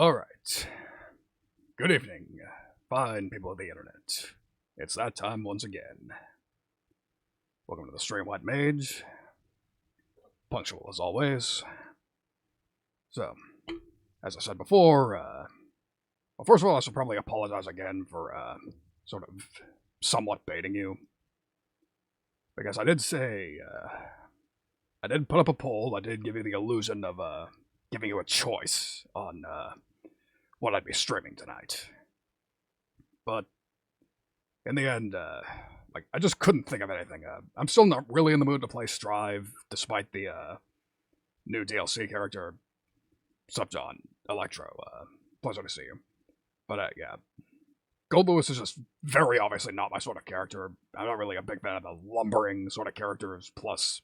Alright. Good evening, fine people of the internet. It's that time once again. Welcome to the Stream White Mage. Punctual as always. So, as I said before, well, first of all, I should probably apologize again for, sort of somewhat baiting you. Because I did say, I did put up a poll, I did give you the illusion of, giving you a choice on, what I'd be streaming tonight. But in the end, I just couldn't think of anything. I'm still not really in the mood to play Strive, despite the new DLC character, Sup John, Electro. Pleasure to see you. But yeah, Gold Lewis is just very obviously not my sort of character. I'm not really a big fan of the lumbering sort of characters, plus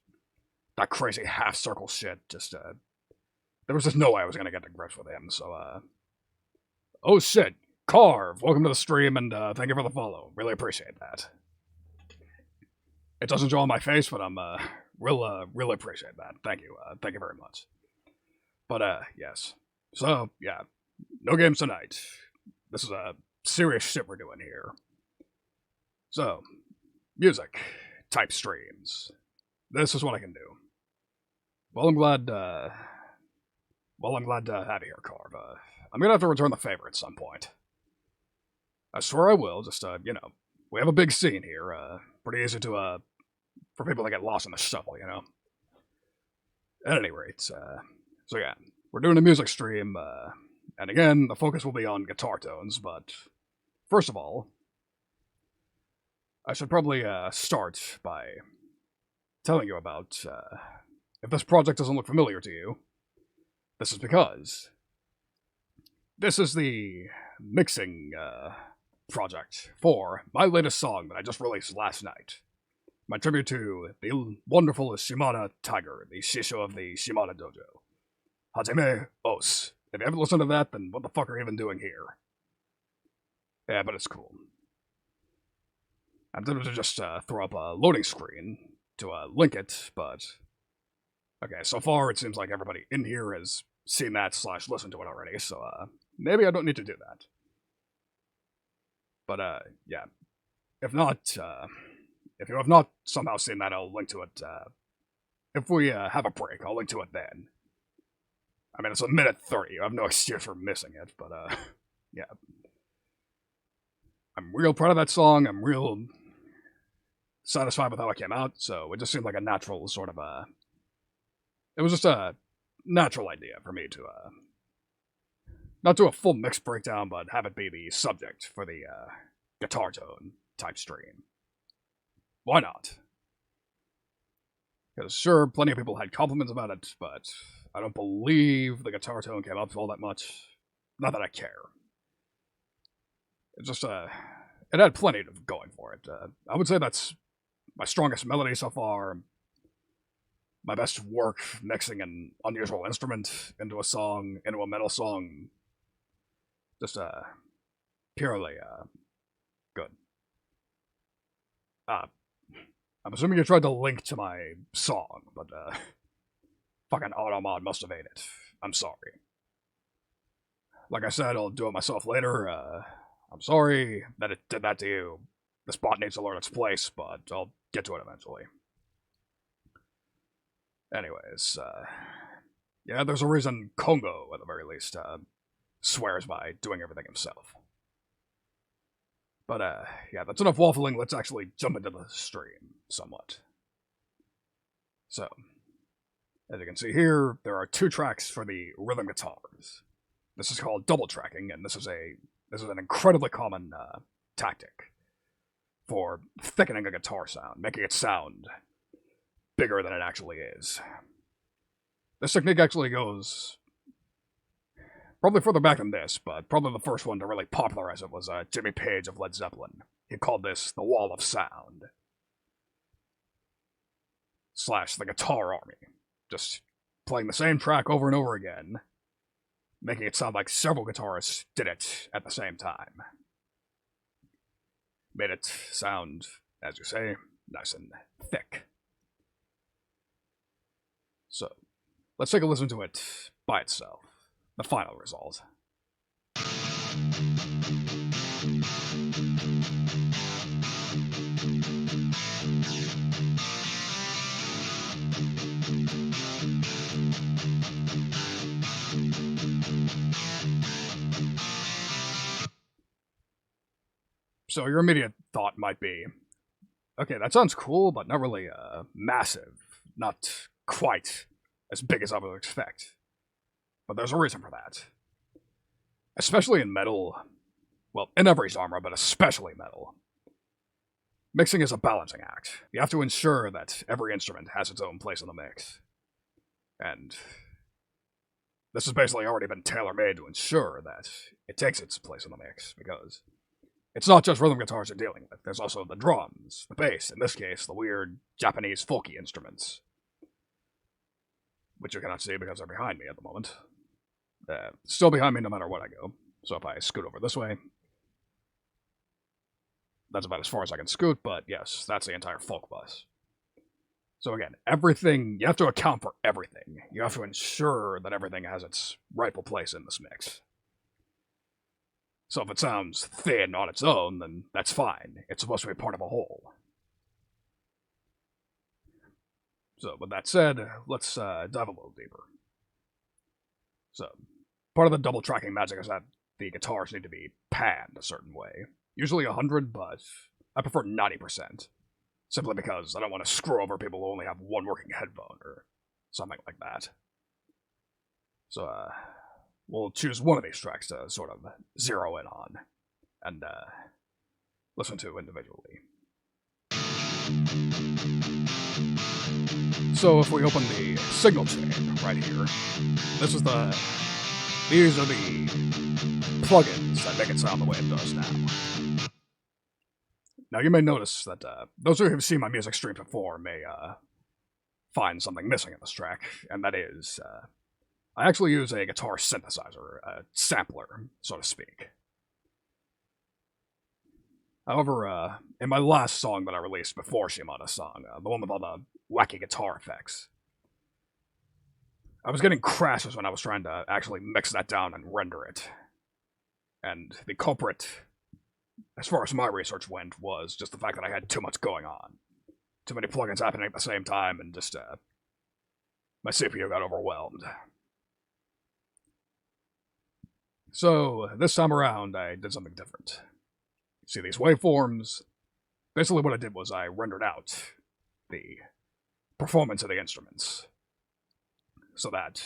that crazy half-circle shit. Just, there was just no way I was going to get to grips with him, so, oh shit, Carve, welcome to the stream, and thank you for the follow. Really appreciate that. It doesn't show on my face, but I'm really appreciate that. Thank you very much. But yes. So yeah, no games tonight. This is a serious shit we're doing here. So, music, type streams. This is what I can do. Well, I'm glad to have you here, Carve. I'm gonna have to return the favor at some point. I swear I will, just, we have a big scene here, pretty easy to, for people to get lost in the shuffle, you know? At any rate, so yeah, we're doing a music stream, and again, the focus will be on guitar tones, but first of all, I should probably, start by telling you about, if this project doesn't look familiar to you, this is because this is the mixing, project for my latest song that I just released last night. My tribute to the wonderful Shimada Tiger, the Shisho of the Shimada Dojo. Hajime Os. If you haven't listened to that, then what the fuck are you even doing here? Yeah, but it's cool. I'm tempted to just throw up a loading screen to link it, but okay, so far it seems like everybody in here has seen that / listened to it already, so maybe I don't need to do that. But yeah, if not, if you have not somehow seen that, I'll link to it. If we have a break, I'll link to it then. I mean, it's a minute 30. You have no excuse for missing it, but yeah. I'm real proud of that song. I'm real satisfied with how it came out, so it just seemed like a natural sort of it was just a natural idea for me to not do a full mix breakdown, but have it be the subject for the guitar tone type stream. Why not? Because sure, plenty of people had compliments about it, but I don't believe the guitar tone came up all that much. Not that I care. It just, it had plenty of going for it. I would say that's my strongest melody so far. My best work mixing an unusual instrument into a song, into a metal song. Just, purely, good. I'm assuming you tried to link to my song, but, fucking Automod must have ate it. I'm sorry. Like I said, I'll do it myself later. I'm sorry that it did that to you. This bot needs to learn its place, but I'll get to it eventually. Anyways, yeah, there's a reason Kongo, at the very least, swears by doing everything himself. But, yeah, that's enough waffling. Let's actually jump into the stream somewhat. So, as you can see here, there are 2 tracks for the rhythm guitars. This is called double tracking, and this is an incredibly common tactic for thickening a guitar sound, making it sound bigger than it actually is. This technique actually goes probably further back than this, but probably the first one to really popularize it was Jimmy Page of Led Zeppelin. He called this the Wall of Sound. / the Guitar Army. Just playing the same track over and over again, making it sound like several guitarists did it at the same time. Made it sound, as you say, nice and thick. So, let's take a listen to it by itself. The final result. So your immediate thought might be, okay, that sounds cool, but not really massive. Not quite as big as I would expect. But there's a reason for that. Especially in metal, well, in every genre, but especially metal. Mixing is a balancing act. You have to ensure that every instrument has its own place in the mix. And this has basically already been tailor-made to ensure that it takes its place in the mix, because it's not just rhythm guitars you're dealing with. There's also the drums, the bass, in this case, the weird Japanese folky instruments, which you cannot see because they're behind me at the moment. Still behind me no matter what I go. So if I scoot over this way, that's about as far as I can scoot, but yes, that's the entire folk bus. So again, everything, you have to account for everything. You have to ensure that everything has its rightful place in this mix. So if it sounds thin on its own, then that's fine. It's supposed to be part of a whole. So with that said, let's dive a little deeper. So, part of the double tracking magic is that the guitars need to be panned a certain way. Usually 100, but I prefer 90%. Simply because I don't want to screw over people who only have one working headphone or something like that. So, we'll choose one of these tracks to sort of zero in on and listen to individually. So if we open the signal chain right here, these are the plugins that make it sound the way it does now. Now you may notice that those of you who've seen my music streams before may find something missing in this track, and that is, I actually use a guitar synthesizer, a sampler, so to speak. However, in my last song that I released before Shimada's song, the one with all the wacky guitar effects, I was getting crashes when I was trying to actually mix that down and render it. And the culprit, as far as my research went, was just the fact that I had too much going on. Too many plugins happening at the same time, and just, my CPU got overwhelmed. So, this time around, I did something different. See these waveforms? Basically what I did was I rendered out the performance of the instruments. So that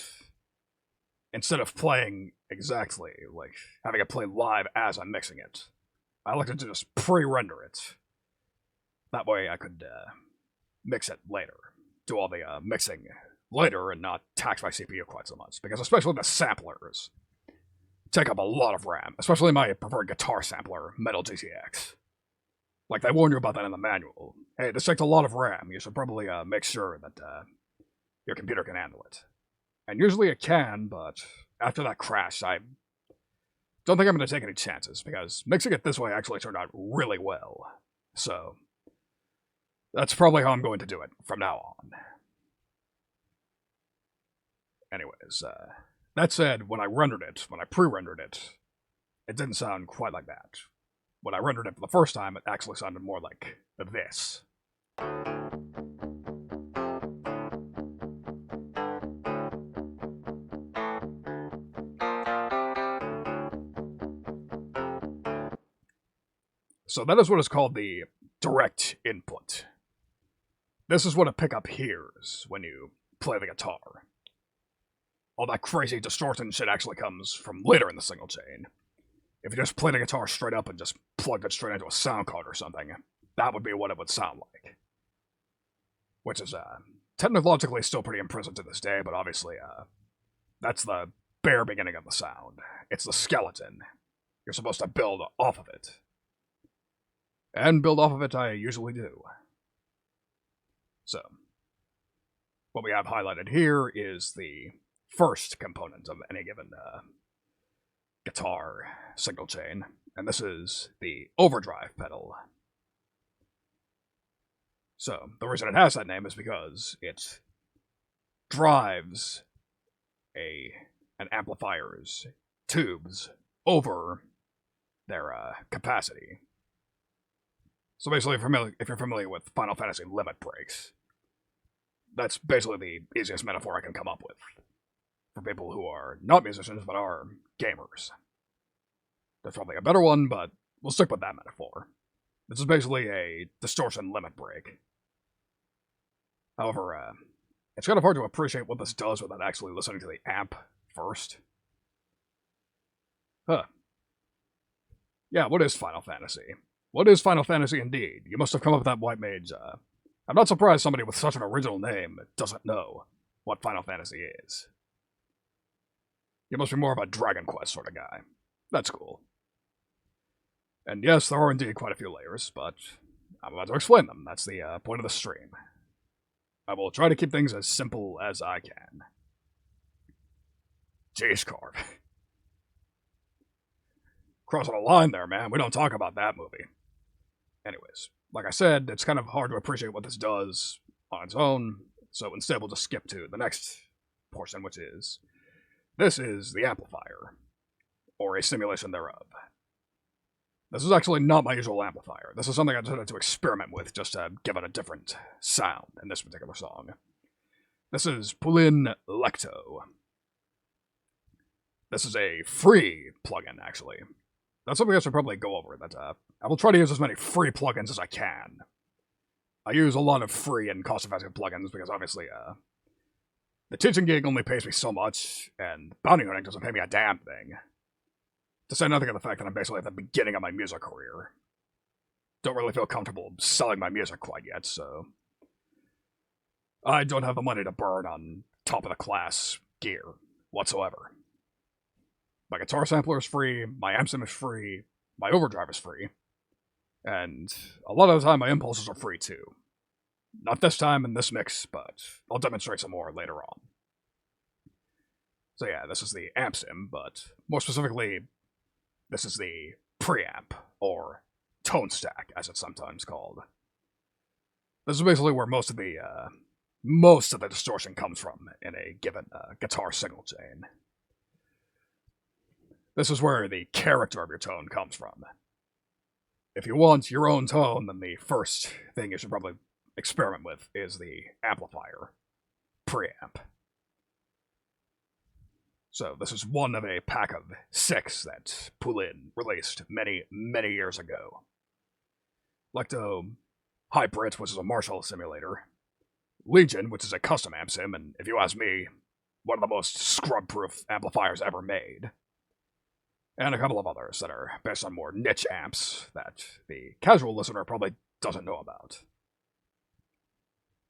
instead of playing exactly, like having it play live as I'm mixing it, I elected to just pre-render it. That way I could mix it later. Do all the mixing later and not tax my CPU quite so much. Because especially the samplers take up a lot of RAM, especially my preferred guitar sampler, Metal GTX. Like, they warn you about that in the manual. Hey, this takes a lot of RAM. You should probably make sure that your computer can handle it. And usually it can, but after that crash, I don't think I'm going to take any chances, because mixing it this way actually turned out really well. So, that's probably how I'm going to do it from now on. Anyways, that said, when I pre-rendered it, it didn't sound quite like that. When I rendered it for the first time, it actually sounded more like this. So that is what is called the direct input. This is what a pickup hears when you play the guitar. All that crazy distortion shit actually comes from later in the signal chain. If you just play the guitar straight up and just plugged it straight into a sound card or something, that would be what it would sound like. Which is, technologically still pretty impressive to this day, but obviously, that's the bare beginning of the sound. It's the skeleton. You're supposed to build off of it. And build off of it I usually do. So, what we have highlighted here is the first component of any given guitar signal chain, and this is the overdrive pedal. So, the reason it has that name is because it drives an amplifier's tubes over their capacity. So basically, if you're familiar with Final Fantasy limit breaks, that's basically the easiest metaphor I can come up with for people who are not musicians but are gamers. There's probably a better one, but we'll stick with that metaphor. This is basically a distortion limit break. However, it's kind of hard to appreciate what this does without actually listening to the amp first. Huh. Yeah, what is Final Fantasy? What is Final Fantasy indeed? You must have come up with that, White Mage. I'm not surprised somebody with such an original name doesn't know what Final Fantasy is. You must be more of a Dragon Quest sort of guy. That's cool. And yes, there are indeed quite a few layers, but I'm about to explain them. That's the point of the stream. I will try to keep things as simple as I can. Jeez, Carve. Crossing a line there, man. We don't talk about that movie. Anyways, like I said, it's kind of hard to appreciate what this does on its own, so instead we'll just skip to the next portion, which is, this is the amplifier, or a simulation thereof. This is actually not my usual amplifier. This is something I decided to experiment with just to give it a different sound in this particular song. This is Poulin Lecto. This is a free plugin, actually. That's something I should probably go over. That I will try to use as many free plugins as I can. I use a lot of free and cost-effective plugins because obviously, the teaching gig only pays me so much, and bounty hunting doesn't pay me a damn thing. To say nothing of the fact that I'm basically at the beginning of my music career. Don't really feel comfortable selling my music quite yet, so I don't have the money to burn on top-of-the-class gear whatsoever. My guitar sampler is free, my amp sim is free, my overdrive is free, and a lot of the time my impulses are free too. Not this time in this mix, but I'll demonstrate some more later on. So yeah, this is the amp sim, but more specifically, this is the preamp, or tone stack, as it's sometimes called. This is basically where most of the distortion comes from in a given guitar signal chain. This is where the character of your tone comes from. If you want your own tone, then the first thing you should probably experiment with is the amplifier, preamp. So this is one of a pack of 6 that Poulin released many, many years ago. Lecto Hybrid, which is a Marshall simulator. Legion, which is a custom amp sim, and if you ask me, one of the most scrub-proof amplifiers ever made. And a couple of others that are based on more niche amps that the casual listener probably doesn't know about.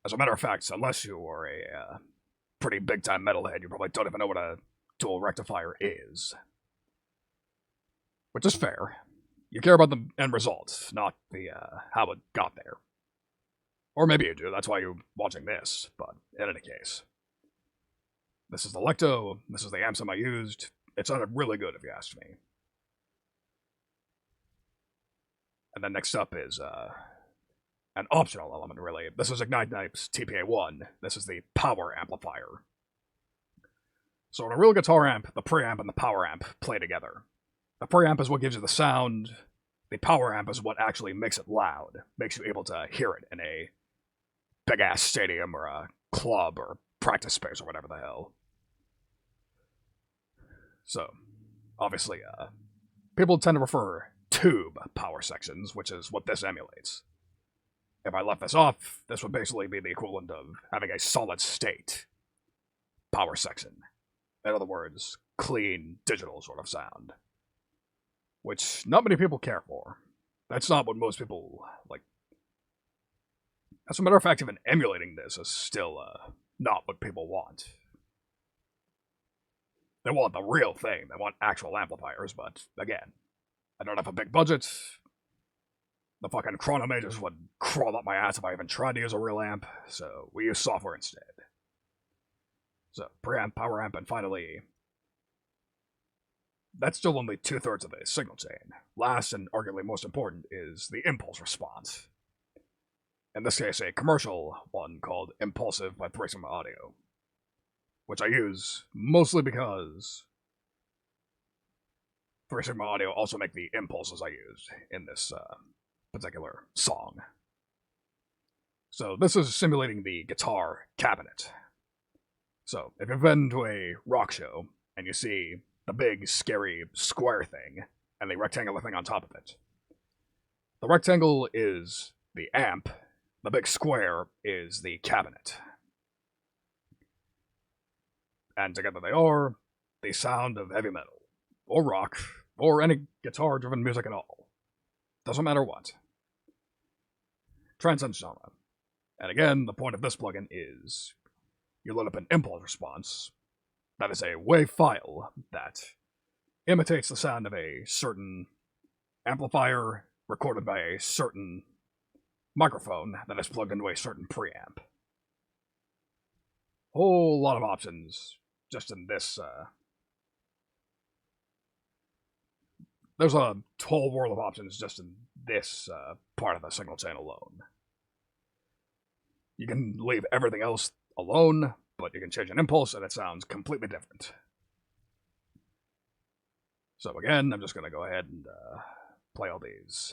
As a matter of fact, unless you are a pretty big-time metalhead, you probably don't even know what a dual rectifier is. Which is fair. You care about the end result, not the how it got there. Or maybe you do, that's why you're watching this, but in any case. This is the Lecto, this is the amp sim I used. It sounded really good, if you asked me. And then next up is an optional element, really. This is Ignite Knife's TPA-1. This is the power amplifier. So in a real guitar amp, the preamp and the power amp play together. The preamp is what gives you the sound. The power amp is what actually makes it loud, makes you able to hear it in a big-ass stadium or a club or practice space or whatever the hell. So, obviously, people tend to prefer tube power sections, which is what this emulates. If I left this off, this would basically be the equivalent of having a solid-state power section. In other words, clean, digital sort of sound. Which not many people care for. That's not what most people like. As a matter of fact, even emulating this is still not what people want. They want the real thing. They want actual amplifiers, but again, I don't have a big budget. The fucking Chronomages would crawl up my ass if I even tried to use a real amp, so we use software instead. So, preamp, power amp, and finally, that's still only 2/3 of the signal chain. Last, and arguably most important, is the impulse response. In this case, a commercial one called Impulsive by 3 Sigma Audio, which I use mostly because 3 Sigma Audio also make the impulses I used in this particular song. So this is simulating the guitar cabinet. So if you've been to a rock show and you see the big, scary, square thing and the rectangular thing on top of it, The rectangle is the amp, the big square is the cabinet. And together they are the sound of heavy metal, or rock, or any guitar-driven music at all. Doesn't matter what. Transcends genre. And again, the point of this plugin is you load up an impulse response that is a WAV file that imitates the sound of a certain amplifier recorded by a certain microphone that is plugged into a certain preamp. Whole lot of options just in this. There's a whole world of options just in this part of the signal chain alone. You can leave everything else alone, but you can change an impulse and it sounds completely different. So again, I'm just going to go ahead and play all these.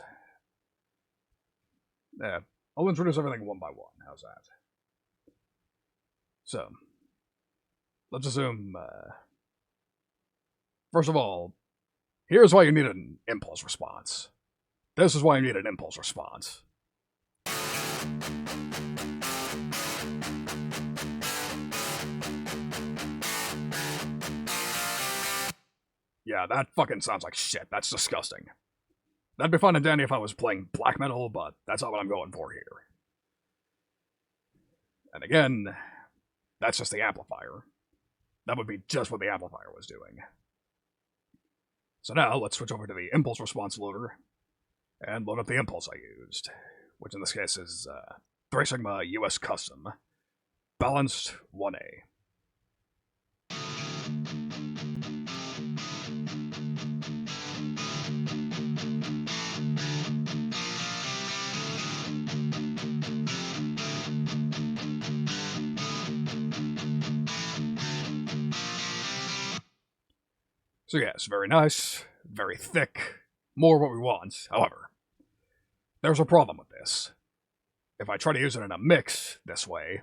Yeah, I'll introduce everything one by one. How's that? So, let's assume, first of all, here's why you need an impulse response. This is why you need an impulse response. Yeah, that fucking sounds like shit. That's disgusting. That'd be fun and dandy if I was playing black metal, but that's not what I'm going for here. And again, that's just the amplifier. That would be just what the amplifier was doing. So now, let's switch over to the impulse response loader and load up the impulse I used, which in this case is 3 Sigma US Custom, balanced 1A. So yes, very nice, very thick, more what we want. However, there's a problem with this. If I try to use it in a mix this way,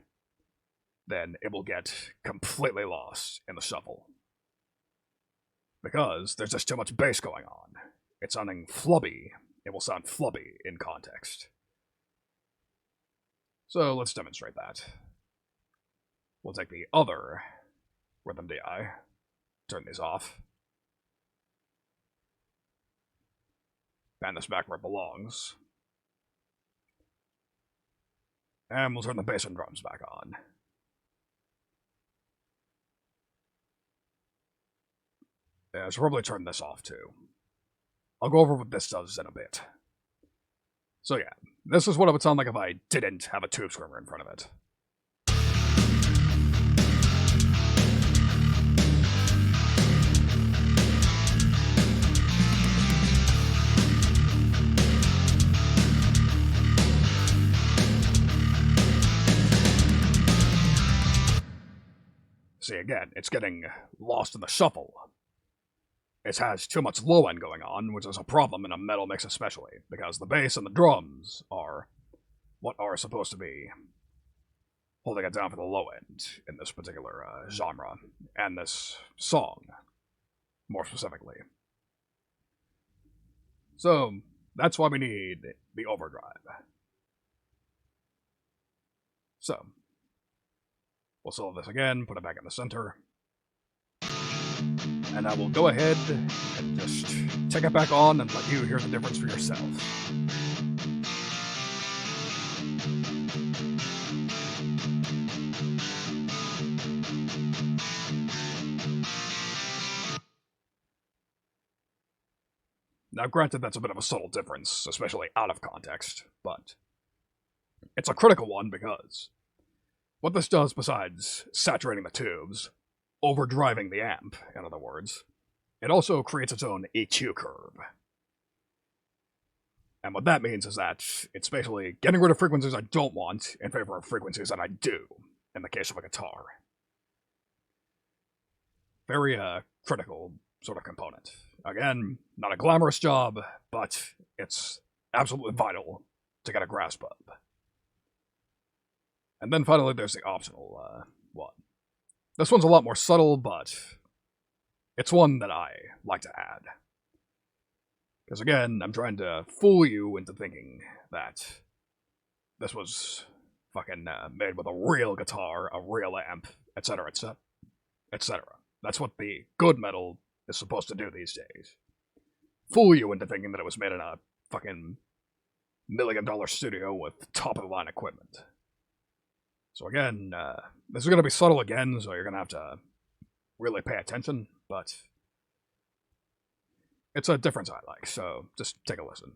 then it will get completely lost in the shuffle. Because there's just too much bass going on. It's sounding flubby. It will sound flubby in context. So let's demonstrate that. We'll take the other Rhythm DI, turn these off, pan this back where it belongs, and we'll turn the bass and drums back on. Yeah, I should probably turn this off too. I'll go over what this does in a bit. So yeah, this is what it would sound like if I didn't have a tube screamer in front of it. See, again, it's getting lost in the shuffle. It has too much low end going on, which is a problem in a metal mix especially, because the bass and the drums are what are supposed to be holding it down for the low end in this particular genre, and this song, more specifically. So, that's why we need the overdrive. So, we'll solve this again, put it back in the center. And I will go ahead and just take it back on and let you hear the difference for yourself. Now, granted, that's a bit of a subtle difference, especially out of context, but it's a critical one because what this does, besides saturating the tubes, overdriving the amp, in other words, it also creates its own EQ curve. And what that means is that it's basically getting rid of frequencies I don't want in favor of frequencies that I do, in the case of a guitar. Very critical sort of component. Again, not a glamorous job, but it's absolutely vital to get a grasp of. And then finally there's the optional one. This one's a lot more subtle, but it's one that I like to add. Because again, I'm trying to fool you into thinking that this was fucking made with a real guitar, a real amp, etc., etc., etc. That's what the good metal is supposed to do these days. Fool you into thinking that it was made in a fucking $1 million studio with top-of-the-line equipment. So again, this is going to be subtle again, so you're going to have to really pay attention, but it's a difference I like, so just take a listen.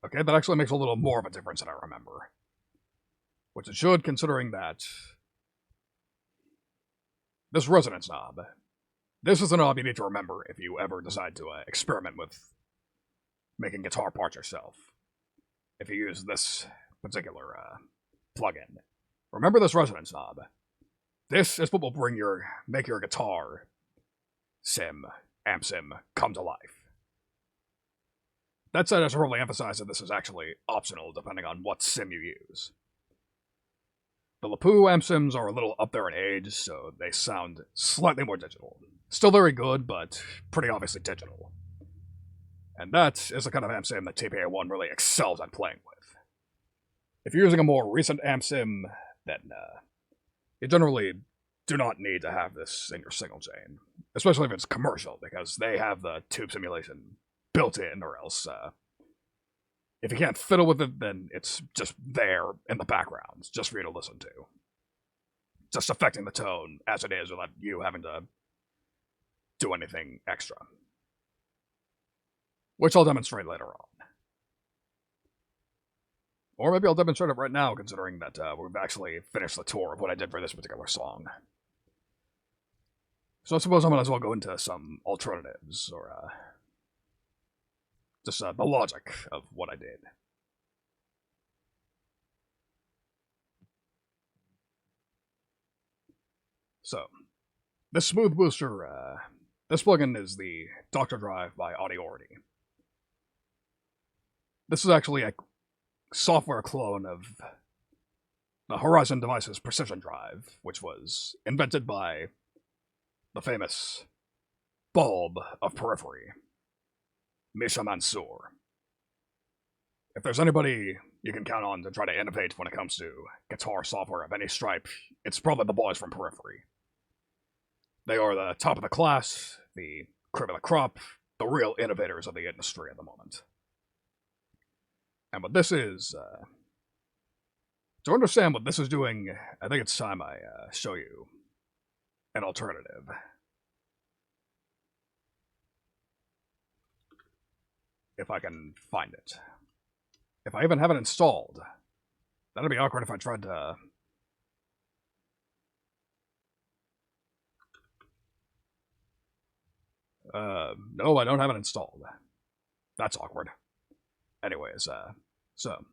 Okay, that actually makes a little more of a difference than I remember. Which it should, considering that this resonance knob, this is a knob you need to remember if you ever decide to experiment with making guitar parts yourself. If you use this particular plugin. Remember this resonance knob. This is what will make your guitar amp sim, come to life. That said, I should probably emphasize that this is actually optional depending on what sim you use. The Lapua amp sims are a little up there in age, so they sound slightly more digital. Still very good, but pretty obviously digital. And that is the kind of amp sim that TPA1 really excels at playing with. If you're using a more recent amp sim, then you generally do not need to have this in your signal chain. Especially if it's commercial, because they have the tube simulation built in, or else if you can't fiddle with it, then it's just there in the background, just for you to listen to. Just affecting the tone as it is without you having to do anything extra. Which I'll demonstrate later on. Or maybe I'll demonstrate it right now, considering that we've actually finished the tour of what I did for this particular song. So I suppose I might as well go into some alternatives, or just the logic of what I did. So, this Smooth Booster, this plugin is the Dr. Drive by Audiority. This is actually a software clone of the Horizon Devices Precision Drive, which was invented by the famous bulb of Periphery, Misha Mansoor. If there's anybody you can count on to try to innovate when it comes to guitar software of any stripe, it's probably the boys from Periphery. They are the top of the class, the cream of the crop, the real innovators of the industry at the moment. And what this is, to understand what this is doing, I think it's time I show you an alternative. If I can find it. If I even have it installed. That'd be awkward if I tried to... no, I don't have it installed. That's awkward. Anyways, so...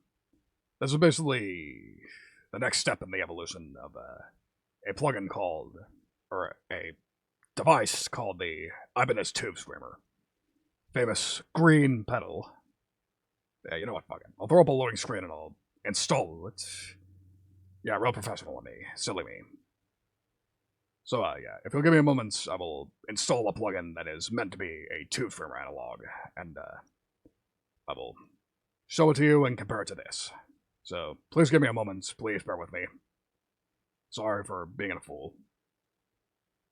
This is basically the next step in the evolution of a plugin called... or a device called the Ibanez Tube Screamer. Famous green pedal. Yeah, you know what, fuck it. I'll throw up a loading screen and I'll install it. Yeah, real professional of me. Silly me. So, yeah, if you'll give me a moment, I will install a plugin that is meant to be a Tube Screamer analog, and I will show it to you and compare it to this. So, please give me a moment. Please bear with me. Sorry for being a fool.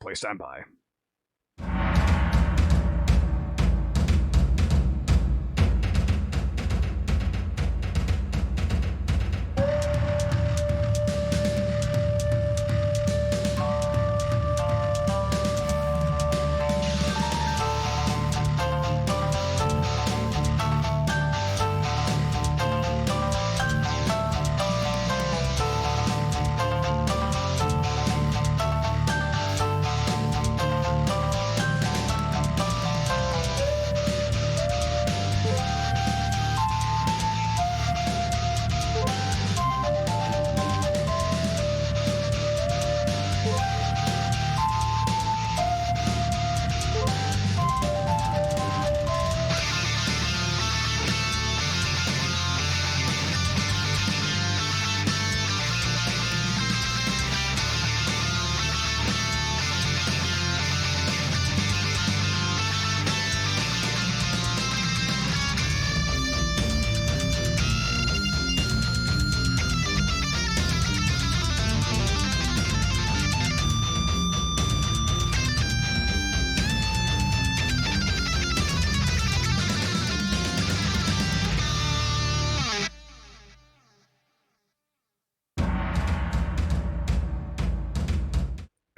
Please stand by.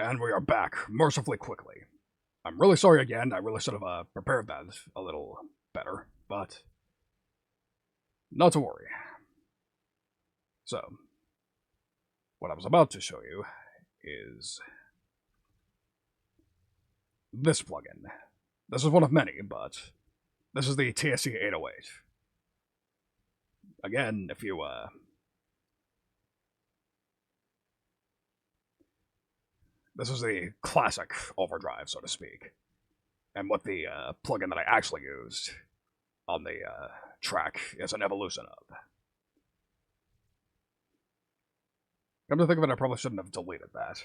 And we are back, mercifully quickly. I'm really sorry again, I really should have prepared that a little better, but not to worry. So, what I was about to show you is this plugin. This is one of many, but this is the TSC 808. Again, if you, this is the classic overdrive, so to speak. And what the plugin that I actually used on the track is an evolution of. Come to think of it, I probably shouldn't have deleted that.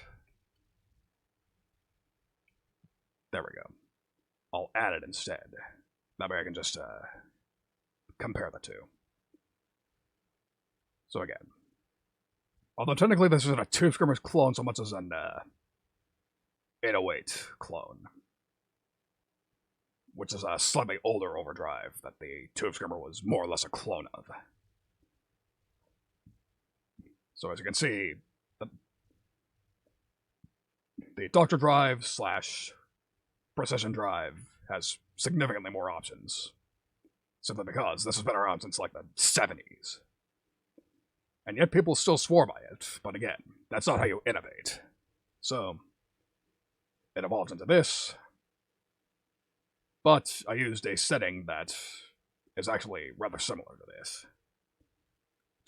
There we go. I'll add it instead. That way I can just compare the two. So again, although technically this isn't a Tube Screamers clone so much as an 808 clone, which is a slightly older overdrive that the Tube Screamer was more or less a clone of. So as you can see, the Dr. Drive / Precision Drive has significantly more options, simply because this has been around since like the 70s. And yet people still swore by it, but again, that's not how you innovate. So, it evolved into this, but I used a setting that is actually rather similar to this.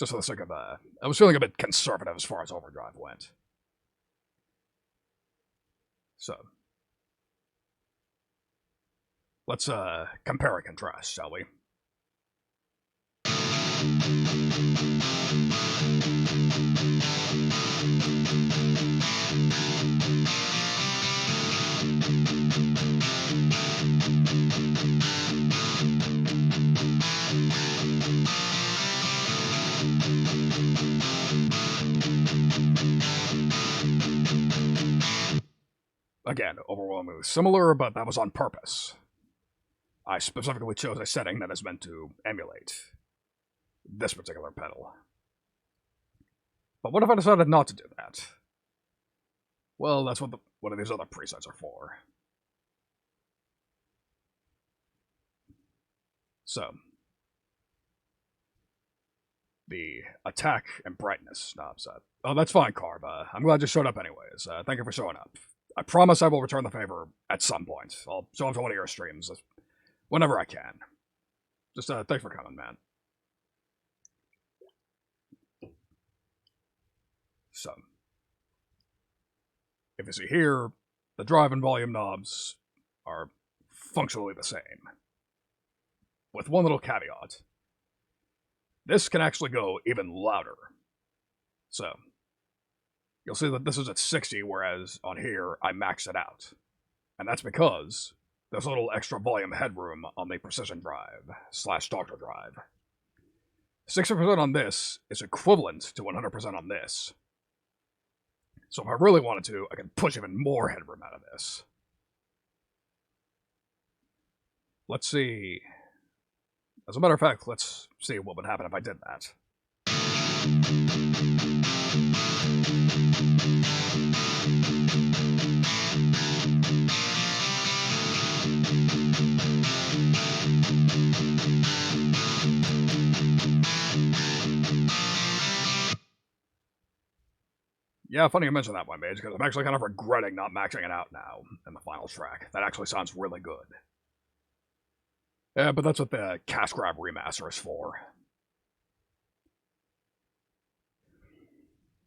Just for the sake of, I was feeling a bit conservative as far as overdrive went. So, let's compare and contrast, shall we? Again, overwhelmingly similar, but that was on purpose. I specifically chose a setting that is meant to emulate this particular pedal. But what if I decided not to do that? Well, that's what one of these other presets are for. So, the attack and brightness knobs. Oh, that's fine, Carb. I'm glad you showed up anyways. Thank you for showing up. I promise I will return the favor at some point. I'll show up to one of your streams whenever I can. Just thanks for coming, man. So, if you see here, the drive and volume knobs are functionally the same. With one little caveat. This can actually go even louder. So, you'll see that this is at 60, whereas on here, I max it out. And that's because there's a little extra volume headroom on the Precision Drive / Dr. Drive. 60% on this is equivalent to 100% on this. So if I really wanted to, I could push even more headroom out of this. Let's see. As a matter of fact, let's see what would happen if I did that. Yeah, funny you mention that one, Mage, because I'm actually kind of regretting not maxing it out now in the final track. That actually sounds really good. Yeah, but that's what the Cash Grab Remaster is for.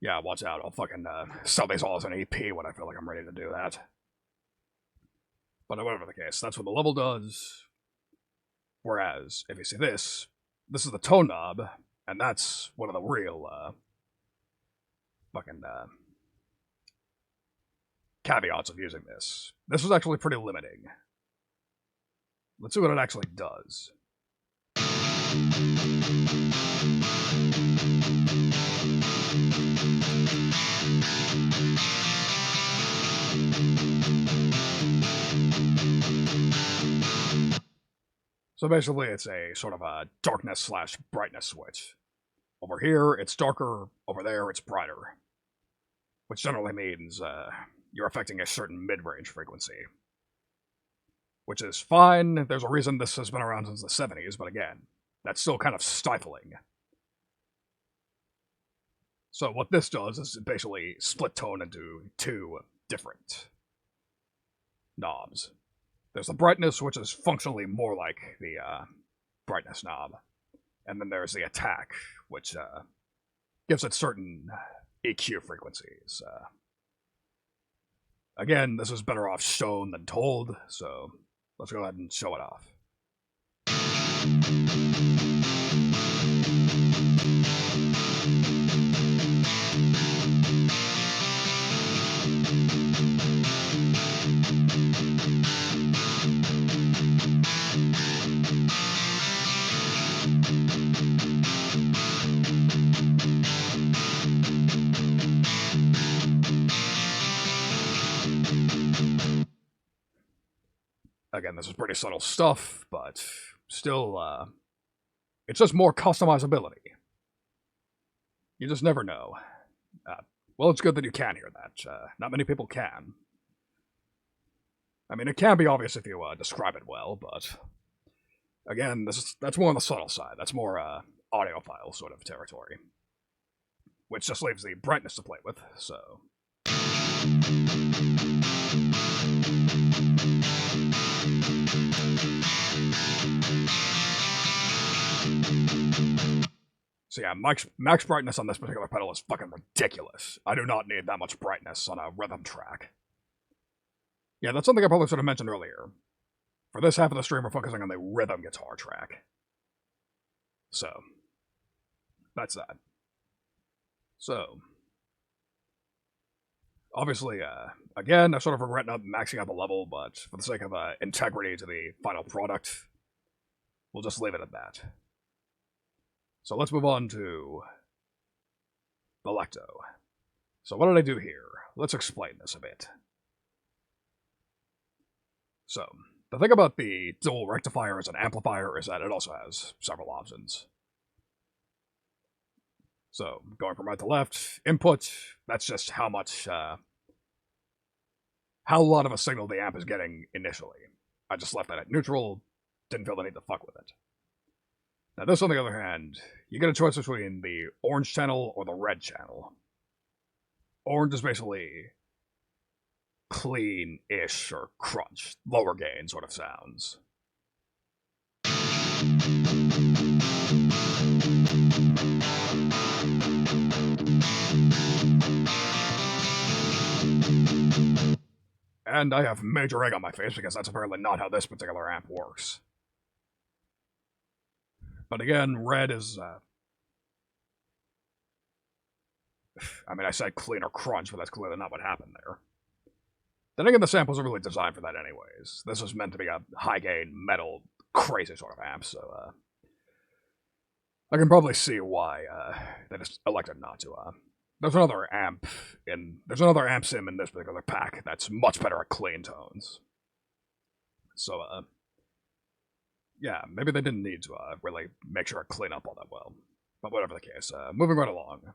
Yeah, watch out. I'll fucking sell these all as an EP when I feel like I'm ready to do that. But whatever the case, that's what the level does. Whereas, if you see this is the tone knob, and that's one of the real fucking caveats of using this. This is actually pretty limiting. Let's see what it actually does. So basically it's a sort of a darkness / brightness switch. Over here, it's darker. Over there, it's brighter. Which generally means you're affecting a certain mid-range frequency. Which is fine. There's a reason this has been around since the 70s, but again, that's still kind of stifling. So what this does is basically split tone into two different knobs. There's the brightness, which is functionally more like the brightness knob. And then there's the attack, which gives it certain EQ frequencies. Again, this is better off shown than told, so let's go ahead and show it off. Again, this is pretty subtle stuff, but still, it's just more customizability. You just never know. Well, it's good that you can hear that. Not many people can. I mean, it can be obvious if you describe it well, but again, that's more on the subtle side. That's more audiophile sort of territory, which just leaves the brightness to play with, so... So yeah, max brightness on this particular pedal is fucking ridiculous. I do not need that much brightness on a rhythm track. Yeah, that's something I probably should have mentioned earlier. For this half of the stream, we're focusing on the rhythm guitar track. So, that's that. So, obviously, again, I sort of regret not maxing out the level, but for the sake of integrity to the final product, we'll just leave it at that. So let's move on to the Lecto. So what did I do here? Let's explain this a bit. So, the thing about the dual rectifier as an amplifier is that it also has several options. So, going from right to left, input, that's just how much, how lot of a signal the amp is getting initially. I just left that at neutral, didn't feel the need to fuck with it. Now this, on the other hand, you get a choice between the orange channel or the red channel. Orange is basically clean-ish or crunch, lower gain sort of sounds. And I have major egg on my face because that's apparently not how this particular amp works. But again, red is, I mean, I said clean or crunch, but that's clearly not what happened there. Then again, the sample wasn't really designed for that anyways. This was meant to be a high-gain, metal, crazy sort of amp, so, I can probably see why, they just elected not to, There's another amp sim in this particular pack that's much better at clean tones. So, yeah, maybe they didn't need to, really make sure it clean up all that well. But whatever the case, moving right along.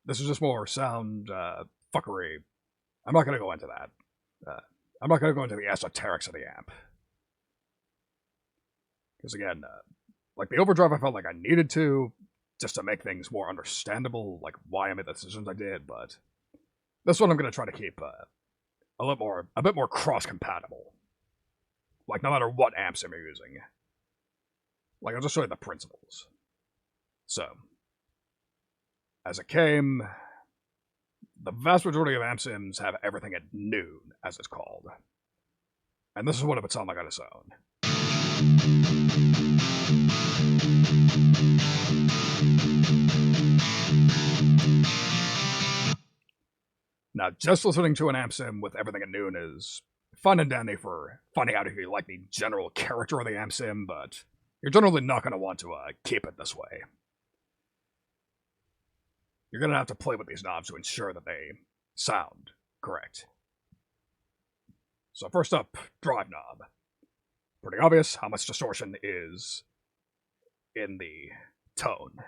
This is just more sound, fuckery. I'm not gonna go into that. I'm not gonna go into the esoterics of the amp. Because again, like the overdrive I felt like I needed to, just to make things more understandable, like why I made the decisions I did, but this one I'm gonna try to keep, a bit more cross-compatible. Like, no matter what amp sim you're using. Like, I'll just show you the principles. So, as it came, the vast majority of amp sims have everything at noon, as it's called. And this is what it would sound like on its own. Now, just listening to an amp sim with everything at noon is fun and dandy for finding out if you like the general character of the amp sim, but you're generally not going to want to keep it this way. You're going to have to play with these knobs to ensure that they sound correct. So first up, drive knob. Pretty obvious how much distortion is in the tone.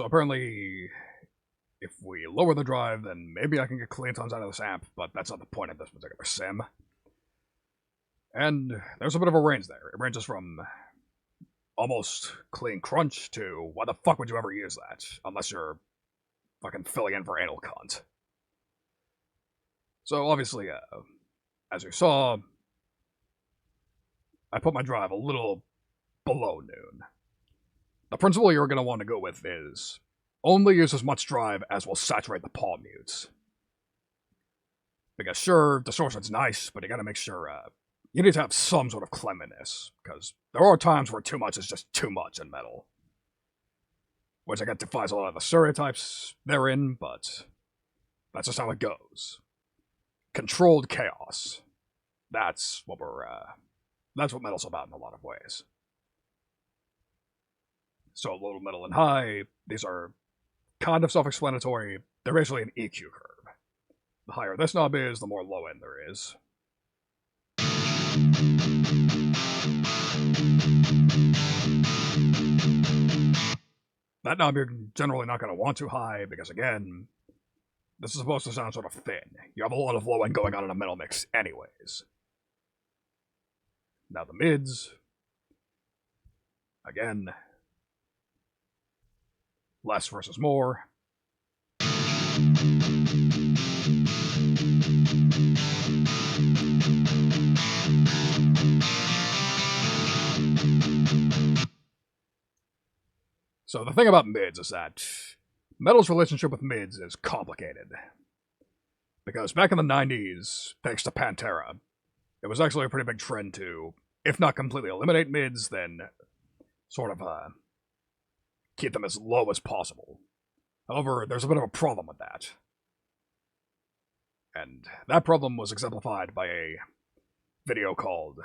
So apparently, if we lower the drive, then maybe I can get clean tones out of this amp, but that's not the point of this particular sim. And there's a bit of a range there. It ranges from almost clean crunch to why the fuck would you ever use that? Unless you're fucking filling in for anal cunt. So obviously, as you saw, I put my drive a little below noon. The principle you're going to want to go with is only use as much drive as will saturate the palm mutes. Because sure, distortion's nice, but you gotta make sure, you need to have some sort of cleanliness, because there are times where too much is just too much in metal. Which I get defies a lot of the stereotypes therein, but that's just how it goes. Controlled chaos. That's what that's what metal's about in a lot of ways. So low, middle, and high, these are kind of self-explanatory. They're basically an EQ curve. The higher this knob is, the more low end there is. That knob you're generally not going to want too high, because again, this is supposed to sound sort of thin. You have a lot of low end going on in a metal mix anyways. Now the mids, again, less versus more. So the thing about mids is that metal's relationship with mids is complicated. Because back in the 90s, thanks to Pantera, it was actually a pretty big trend to, if not completely eliminate mids, then sort of keep them as low as possible. However, there's a bit of a problem with that. And that problem was exemplified by a video called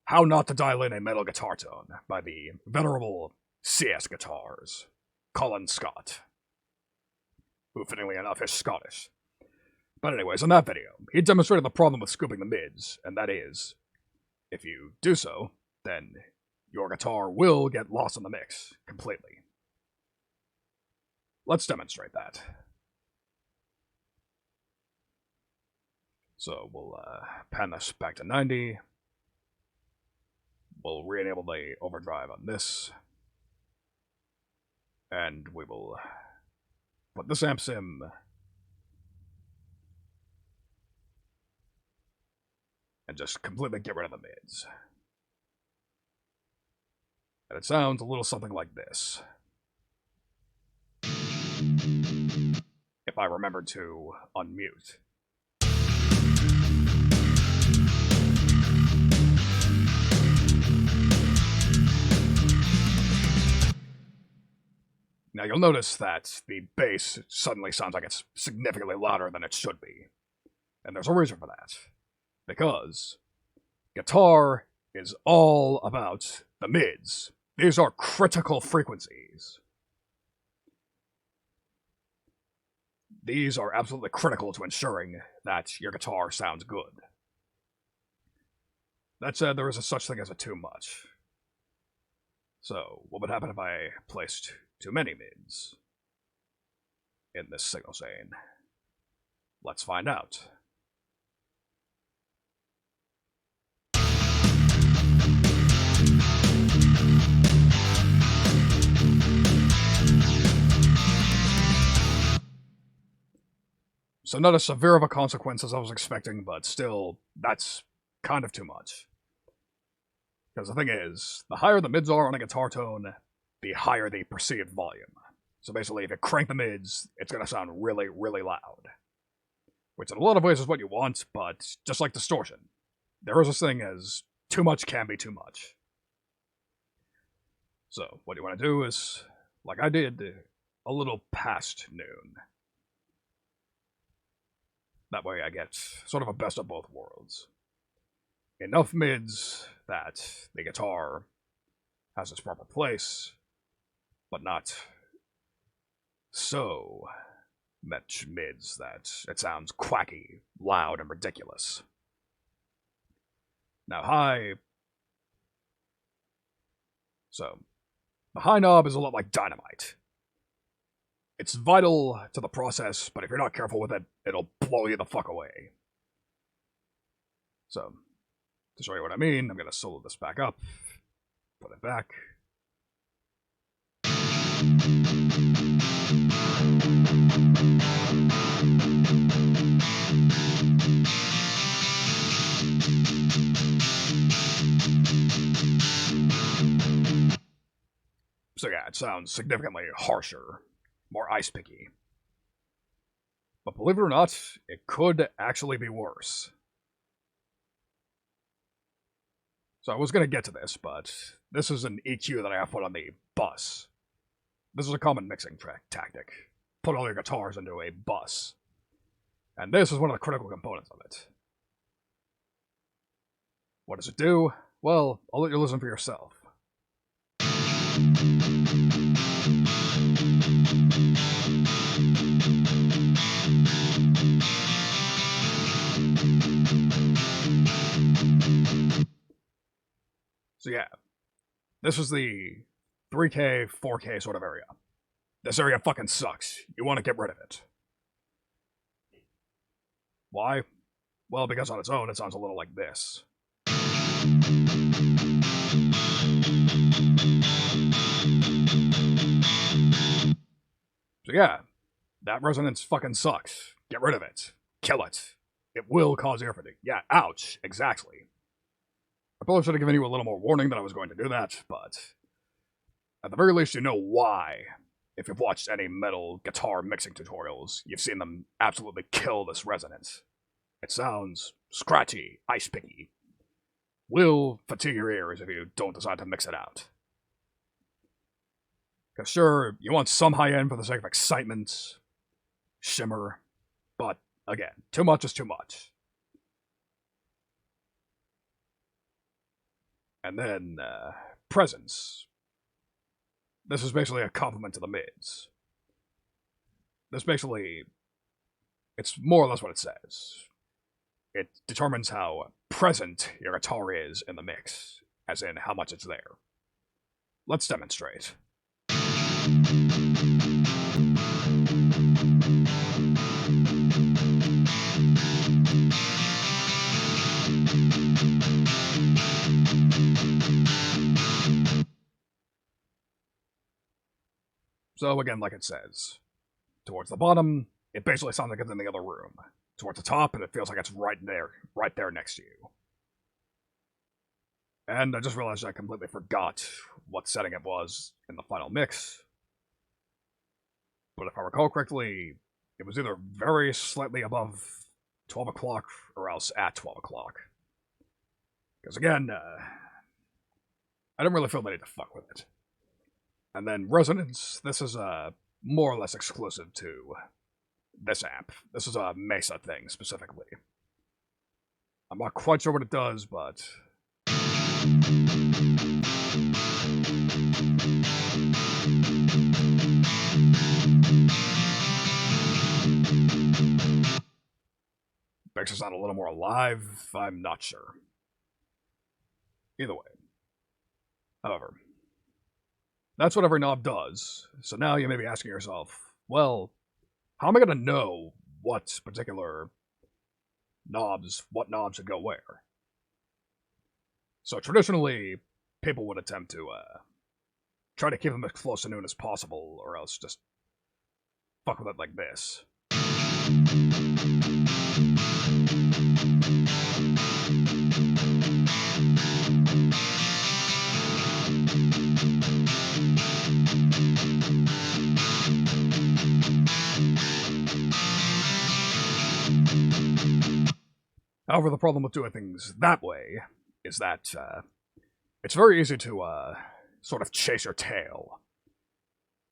How Not to Dial in a Metal Guitar Tone by the venerable CS Guitars, Colin Scott, who fittingly enough is Scottish. But anyways, in that video, he demonstrated the problem with scooping the mids, and that is, if you do so, then your guitar will get lost in the mix completely. Let's demonstrate that. So we'll pan this back to 90. We'll re-enable the overdrive on this. And we will put this amp sim and just completely get rid of the mids. And it sounds a little something like this. If I remember to unmute. Now you'll notice that the bass suddenly sounds like it's significantly louder than it should be. And there's a reason for that. Because guitar is all about the mids. These are critical frequencies. These are absolutely critical to ensuring that your guitar sounds good. That said, there is a such thing as a too much. So, what would happen if I placed too many mids in this signal chain? Let's find out. So not as severe of a consequence as I was expecting, but still, that's kind of too much. Because the thing is, the higher the mids are on a guitar tone, the higher the perceived volume. So basically, if you crank the mids, it's going to sound really, really loud. Which in a lot of ways is what you want, but just like distortion, there is this thing as too much can be too much. So what you want to do is, like I did, a little past noon. That way I get sort of a best of both worlds. Enough mids that the guitar has its proper place, but not so much mids that it sounds quacky, loud, and ridiculous. Now high... So, the high knob is a lot like dynamite. It's vital to the process, but if you're not careful with it, it'll blow you the fuck away. So, to show you what I mean, I'm going to solo this back up, put it back. So yeah, it sounds significantly harsher, more ice picky. But believe it or not, it could actually be worse. So I was going to get to this, but this is an EQ that I have put on the bus. This is a common mixing tactic. Put all your guitars into a bus. And this is one of the critical components of it. What does it do? Well, I'll let you listen for yourself. So yeah, this is the 3K, 4K sort of area. This area fucking sucks. You want to get rid of it. Why? Well, because on its own, it sounds a little like this. So yeah, that resonance fucking sucks. Get rid of it. Kill it. It will cause ear fatigue. Yeah, ouch, exactly. I probably should have given you a little more warning that I was going to do that, but at the very least you know why. If you've watched any metal guitar mixing tutorials, you've seen them absolutely kill this resonance. It sounds scratchy, ice picky. Will fatigue your ears if you don't decide to mix it out. Because sure, you want some high end for the sake of excitement, shimmer, but again, too much is too much. And then, presence. This is basically a compliment to the mids. This basically, it's more or less what it says. It determines how present your guitar is in the mix, as in how much it's there. Let's demonstrate. So again, like it says, towards the bottom, it basically sounds like it's in the other room. Towards the top, and it feels like it's right there next to you. And I just realized I completely forgot what setting it was in the final mix. But if I recall correctly, it was either very slightly above 12 o'clock or else at 12 o'clock. Because again, I didn't really feel the need to fuck with it. And then resonance, this is more or less exclusive to this amp. This is a Mesa thing, specifically. I'm not quite sure what it does, but... makes it sound a little more alive, I'm not sure. Either way. However, that's what every knob does. So now you may be asking yourself, well, how am I going to know what particular knobs, what knobs should go where? So traditionally, people would attempt to try to keep them as close to noon as possible, or else just fuck with it like this. However, the problem with doing things that way is that it's very easy to sort of chase your tail.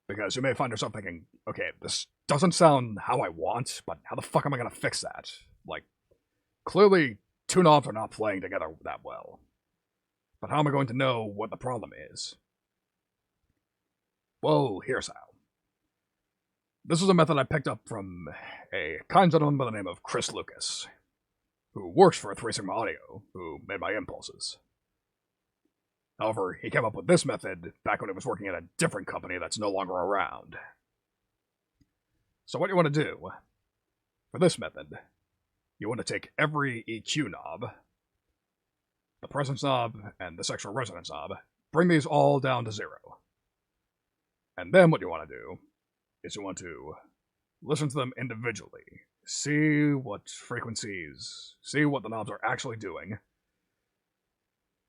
Because you may find yourself thinking, okay, this doesn't sound how I want, but how the fuck am I going to fix that? Like, clearly, two knobs are not playing together that well. But how am I going to know what the problem is? Well, here's how. This is a method I picked up from a kind gentleman by the name of Chris Lucas, who works for 3 Sigma Audio, who made my impulses. However, he came up with this method back when he was working at a different company that's no longer around. So what you want to do, for this method, you want to take every EQ knob, the presence knob, and the sexual resonance knob, bring these all down to 0. And then what you want to do is you want to listen to them individually. See what frequencies, see what the knobs are actually doing,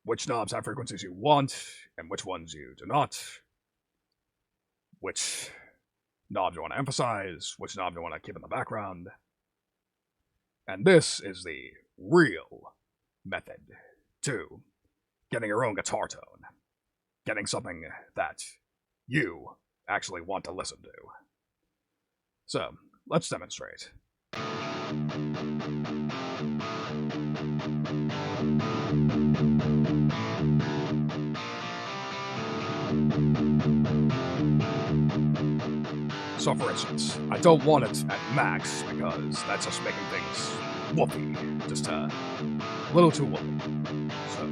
which knobs have frequencies you want, and which ones you do not, which knobs you want to emphasize, which knobs you want to keep in the background. And this is the real method to getting your own guitar tone, getting something that you actually want to listen to. So, let's demonstrate. So for instance, I don't want it at max because that's just making things whoopy, just a little too whoopy. So,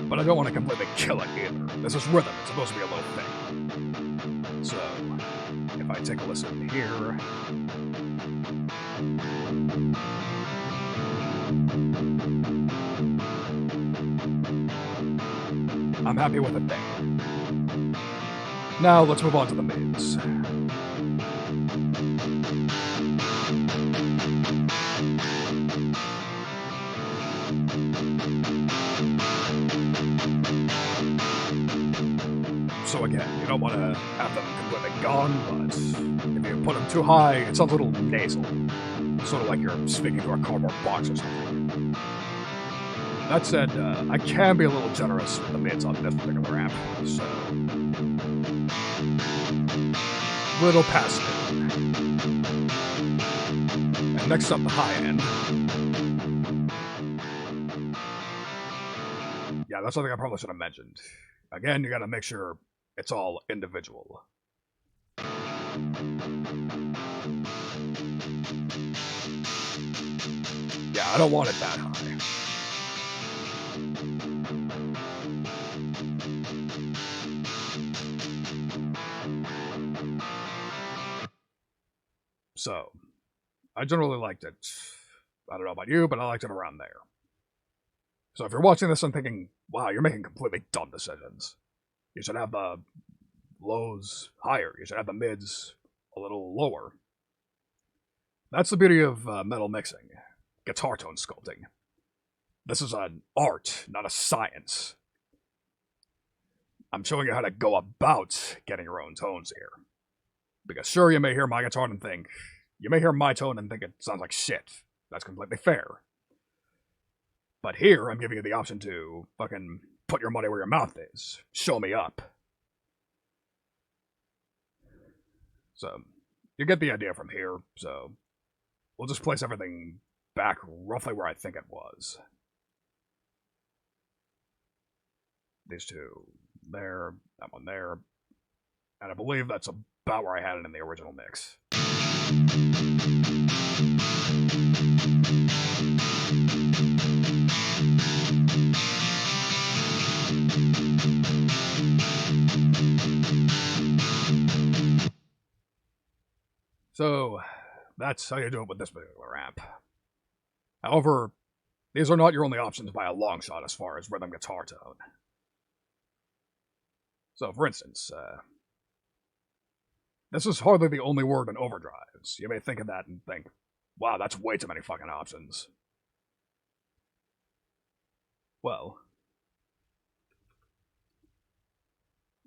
but I don't want to completely kill it either. This is rhythm, it's supposed to be a little thing. So, if I take a listen here, I'm happy with it there. Now let's move on to the mids. So again, you don't want to have them completely gone, but if you put them too high, it sounds a little nasal. Sort of like you're speaking to a cardboard box or something. That said, I can be a little generous with the mids on this particular amp, so little passive. And next up, the high end. Yeah, that's something I probably should have mentioned. Again, you gotta make sure it's all individual. Yeah, I don't want it that high. So, I generally liked it. I don't know about you, but I liked it around there. So if you're watching this and thinking, wow, you're making completely dumb decisions, you should have the lows higher. You should have the mids a little lower. That's the beauty of metal mixing, guitar tone sculpting. This is an art, not a science. I'm showing you how to go about getting your own tones here. Because sure, you may hear my guitar and think, you may hear my tone and think it sounds like shit. That's completely fair. But here, I'm giving you the option to fucking put your money where your mouth is. Show me up. So, you get the idea from here, so we'll just place everything back roughly where I think it was. These two there, that one there, and I believe that's about where I had it in the original mix. So, that's how you do it with this particular amp. However, these are not your only options by a long shot as far as rhythm guitar tone. So, for instance, this is hardly the only word in overdrives. You may think of that and think, wow, that's way too many fucking options. Well,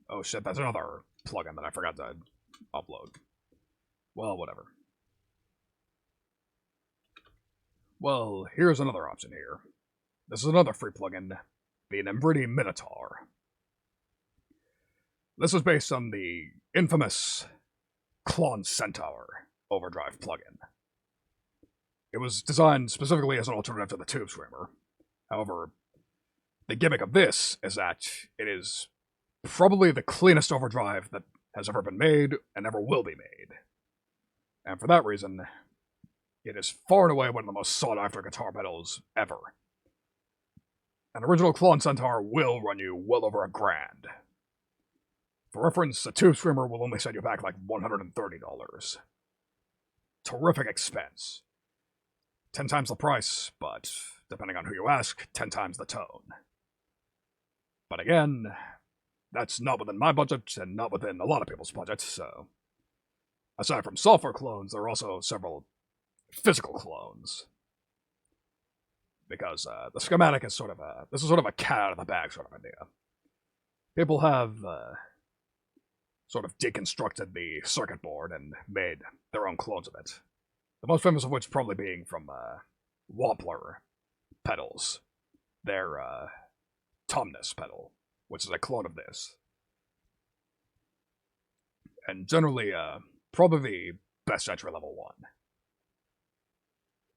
oh shit, that's another plugin that I forgot to upload. Well, whatever. Well, here's another option here. This is another free plugin, the Nembriti Minotaur. This is based on the infamous Klon Centaur overdrive plugin. It was designed specifically as an alternative to the Tube Screamer. However, the gimmick of this is that it is probably the cleanest overdrive that has ever been made and ever will be made. And for that reason, it is far and away one of the most sought-after guitar pedals ever. An original Klon Centaur will run you well over $1,000. For reference, a Tube Screamer will only set you back like $130. terrific expense. 10 times the price, but depending on who you ask, 10 times the tone. But again, that's not within my budget and not within a lot of people's budgets, so. Aside from software clones, there are also several physical clones. Because the schematic is sort of a cat out of the bag sort of idea. People have sort of deconstructed the circuit board and made their own clones of it. The most famous of which probably being from Wampler pedals. Their Tomness pedal, which is a clone of this. And generally, probably the best entry-level one.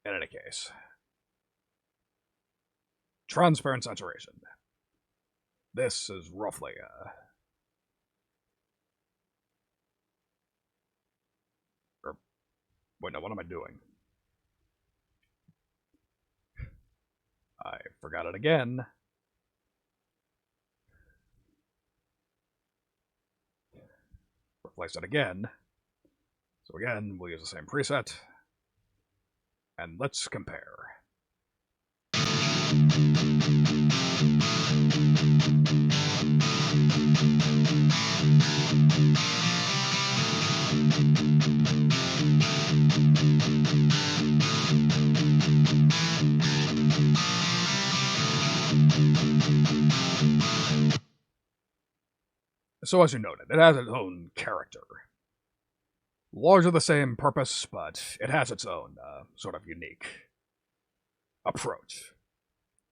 In any case. Transparent saturation. This is roughly, wait, no, what am I doing? I forgot it again. Replace it again. So again, we'll use the same preset. And let's compare. So as you noted, it has its own character. Largely the same purpose, but it has its own sort of unique approach.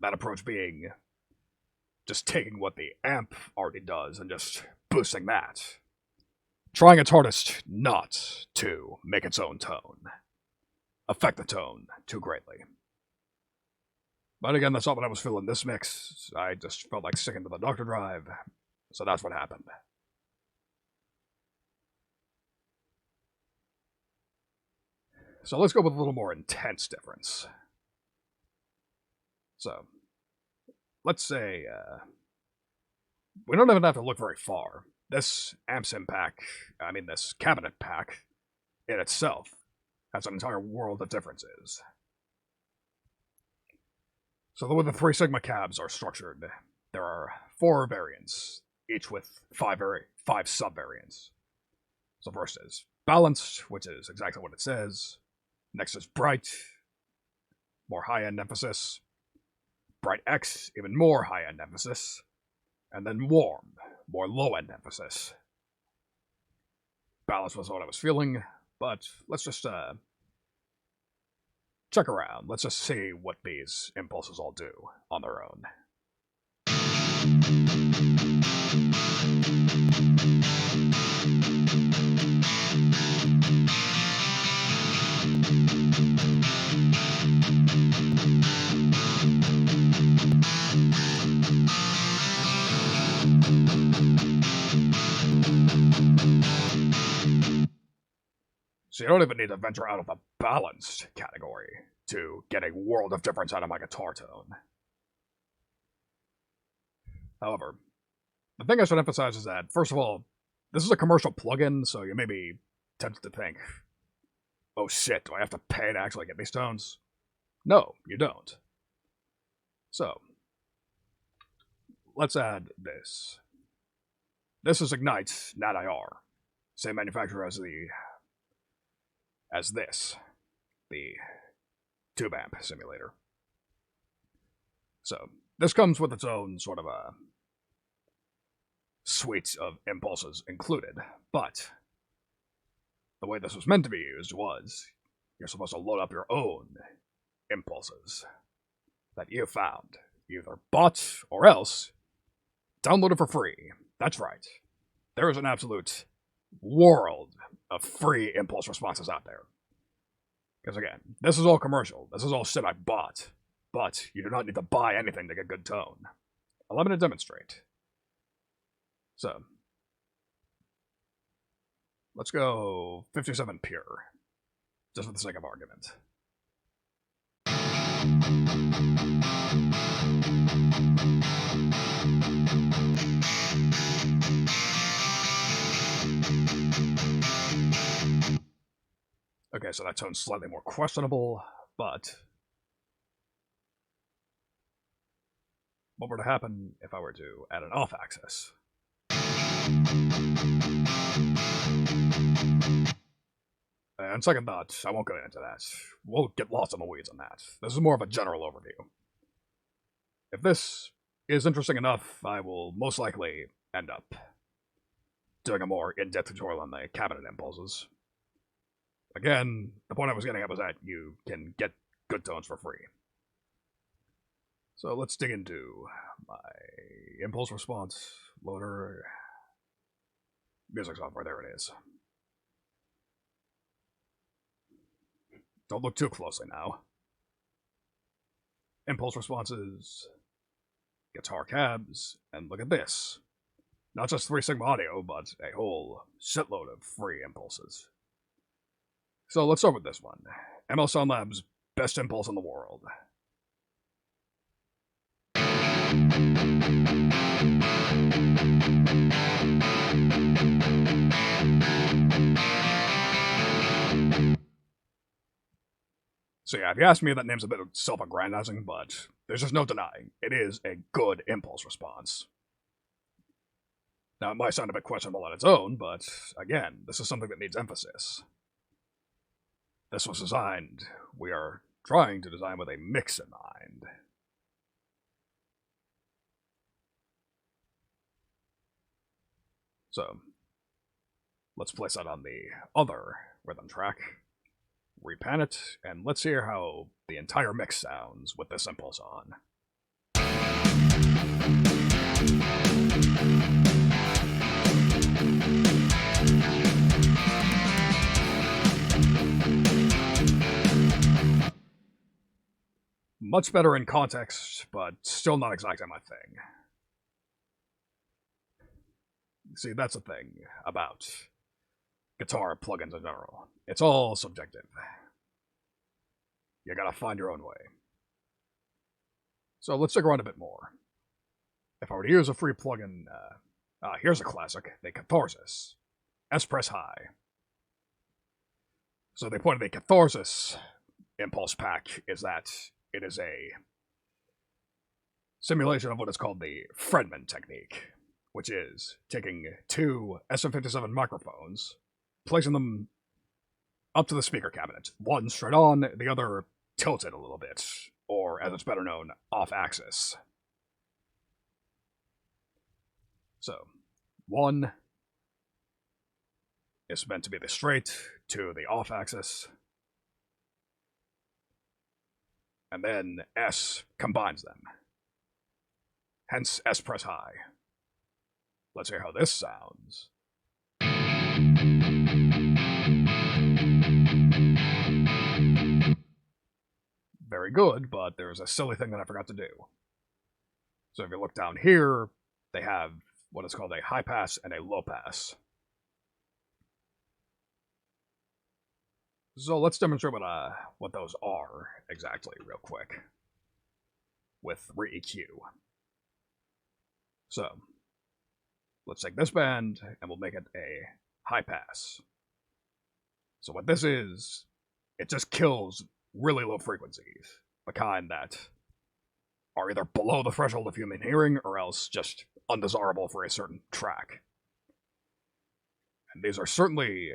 That approach being just taking what the amp already does and just boosting that. Trying its hardest not to make its own tone. Affect the tone too greatly. But again, that's not what I was feeling this mix. I just felt like sticking to the Dr. Drive, so that's what happened. So let's go with a little more intense difference. So, let's say, we don't even have to look very far. This amp sim pack, this cabinet pack, in itself, has an entire world of differences. So the way the 3 Sigma cabs are structured, there are 4 variants, each with 5 sub-variants. So first is balanced, which is exactly what it says. Next is bright, more high-end emphasis. Bright X, even more high-end emphasis. And then warm, more low-end emphasis. Balance was what I was feeling, but let's just check around. Let's just see what these impulses all do on their own. So you don't even need to venture out of the balanced category to get a world of difference out of my guitar tone. However, the thing I should emphasize is that, first of all, this is a commercial plugin, so you may be tempted to think, oh shit, do I have to pay to actually get these tones? No, you don't. So, let's add this. This is Ignite, Nat IR. Same manufacturer as this, the tube amp simulator. So, this comes with its own sort of a suite of impulses included, but the way this was meant to be used was you're supposed to load up your own impulses that you found. You either bought or else download it for free. That's right. There is an absolute world of free impulse responses out there. Because again, this is all commercial. This is all shit I bought. But you do not need to buy anything to get good tone. Allow me to demonstrate. So, let's go 57 pure, just for the sake of argument. Okay, so that tone's slightly more questionable, but what were to happen if I were to add an off-axis? And second thought, I won't go into that. We'll get lost in the weeds on that. This is more of a general overview. If this is interesting enough, I will most likely end up doing a more in-depth tutorial on the cabinet impulses. Again, the point I was getting at was that you can get good tones for free. So let's dig into my impulse response loader. Music software, there it is. Don't look too closely now. Impulse responses, guitar cabs, and look at this. Not just 3 Sigma Audio, but a whole shitload of free impulses. So let's start with this one. ML Sound Lab's best impulse in the world. So yeah, if you ask me, that name's a bit of self-aggrandizing, but there's just no denying it is a good impulse response. Now, it might sound a bit questionable on its own, but again, this is something that needs emphasis. This was designed, we are trying to design with a mix in mind. So, let's place that on the other rhythm track, repan it, and let's hear how the entire mix sounds with this impulse on. Much better in context, but still not exactly my thing. See, that's the thing about guitar plugins in general. It's all subjective. You gotta find your own way. So let's stick around a bit more. If I were to use a free plugin, here's a classic, the Catharsis S-Press High. So the point of the Catharsis impulse pack is that it is a simulation of what is called the Fredman technique, which is taking 2 SM57 microphones, placing them up to the speaker cabinet, one straight on, the other tilted a little bit, or as it's better known, off-axis. So, 1 is meant to be the straight, 2 the off-axis, and then S combines them. Hence S-Press High. Let's hear how this sounds. Very good, but there's a silly thing that I forgot to do. So if you look down here, they have what is called a high pass and a low pass. So let's demonstrate what those are exactly real quick with re-EQ. So let's take this band and we'll make it a high pass. So what this is, it just kills really low frequencies, the kind that are either below the threshold of human hearing or else just undesirable for a certain track. And these are certainly,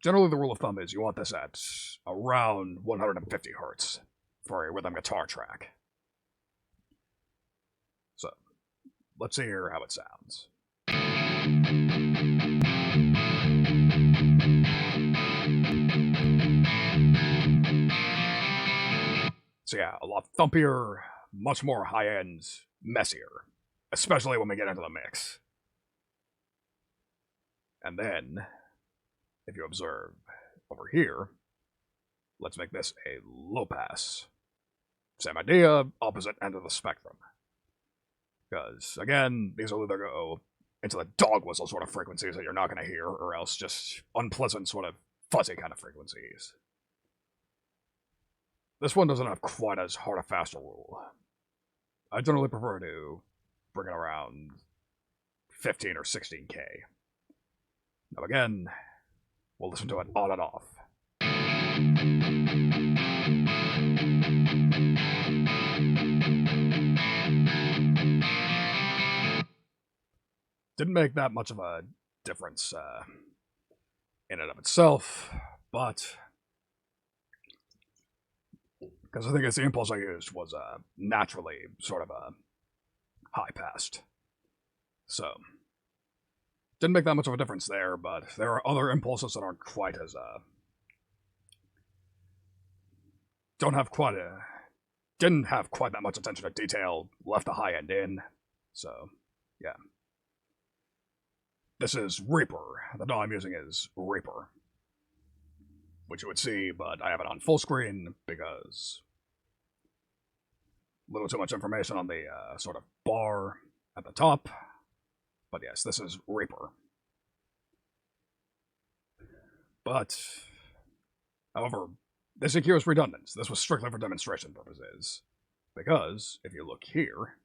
generally the rule of thumb is you want this at around 150 hertz for a rhythm guitar track. So, let's hear how it sounds. So yeah, a lot thumpier, much more high-end, messier, especially when we get into the mix. And then, if you observe over here, let's make this a low pass. Same idea, opposite end of the spectrum. Because, again, these will either go into the dog whistle sort of frequencies that you're not going to hear, or else just unpleasant sort of fuzzy kind of frequencies. This one doesn't have quite as hard a fast a rule. I generally prefer to bring it around 15 or 16K. Now again, we'll listen to it on and off. Didn't make that much of a difference in and of itself, but because I think it's the impulse I used was naturally sort of a high passed. So, didn't make that much of a difference there, but there are other impulses that aren't quite as, didn't have quite that much attention to detail, left the high end in, so, yeah. This is Reaper. The DAW I'm using is Reaper, which you would see, but I have it on full screen because a little too much information on the sort of bar at the top. But yes, this is Reaper. But, however, this EQ is redundant. This was strictly for demonstration purposes. Because, if you look here,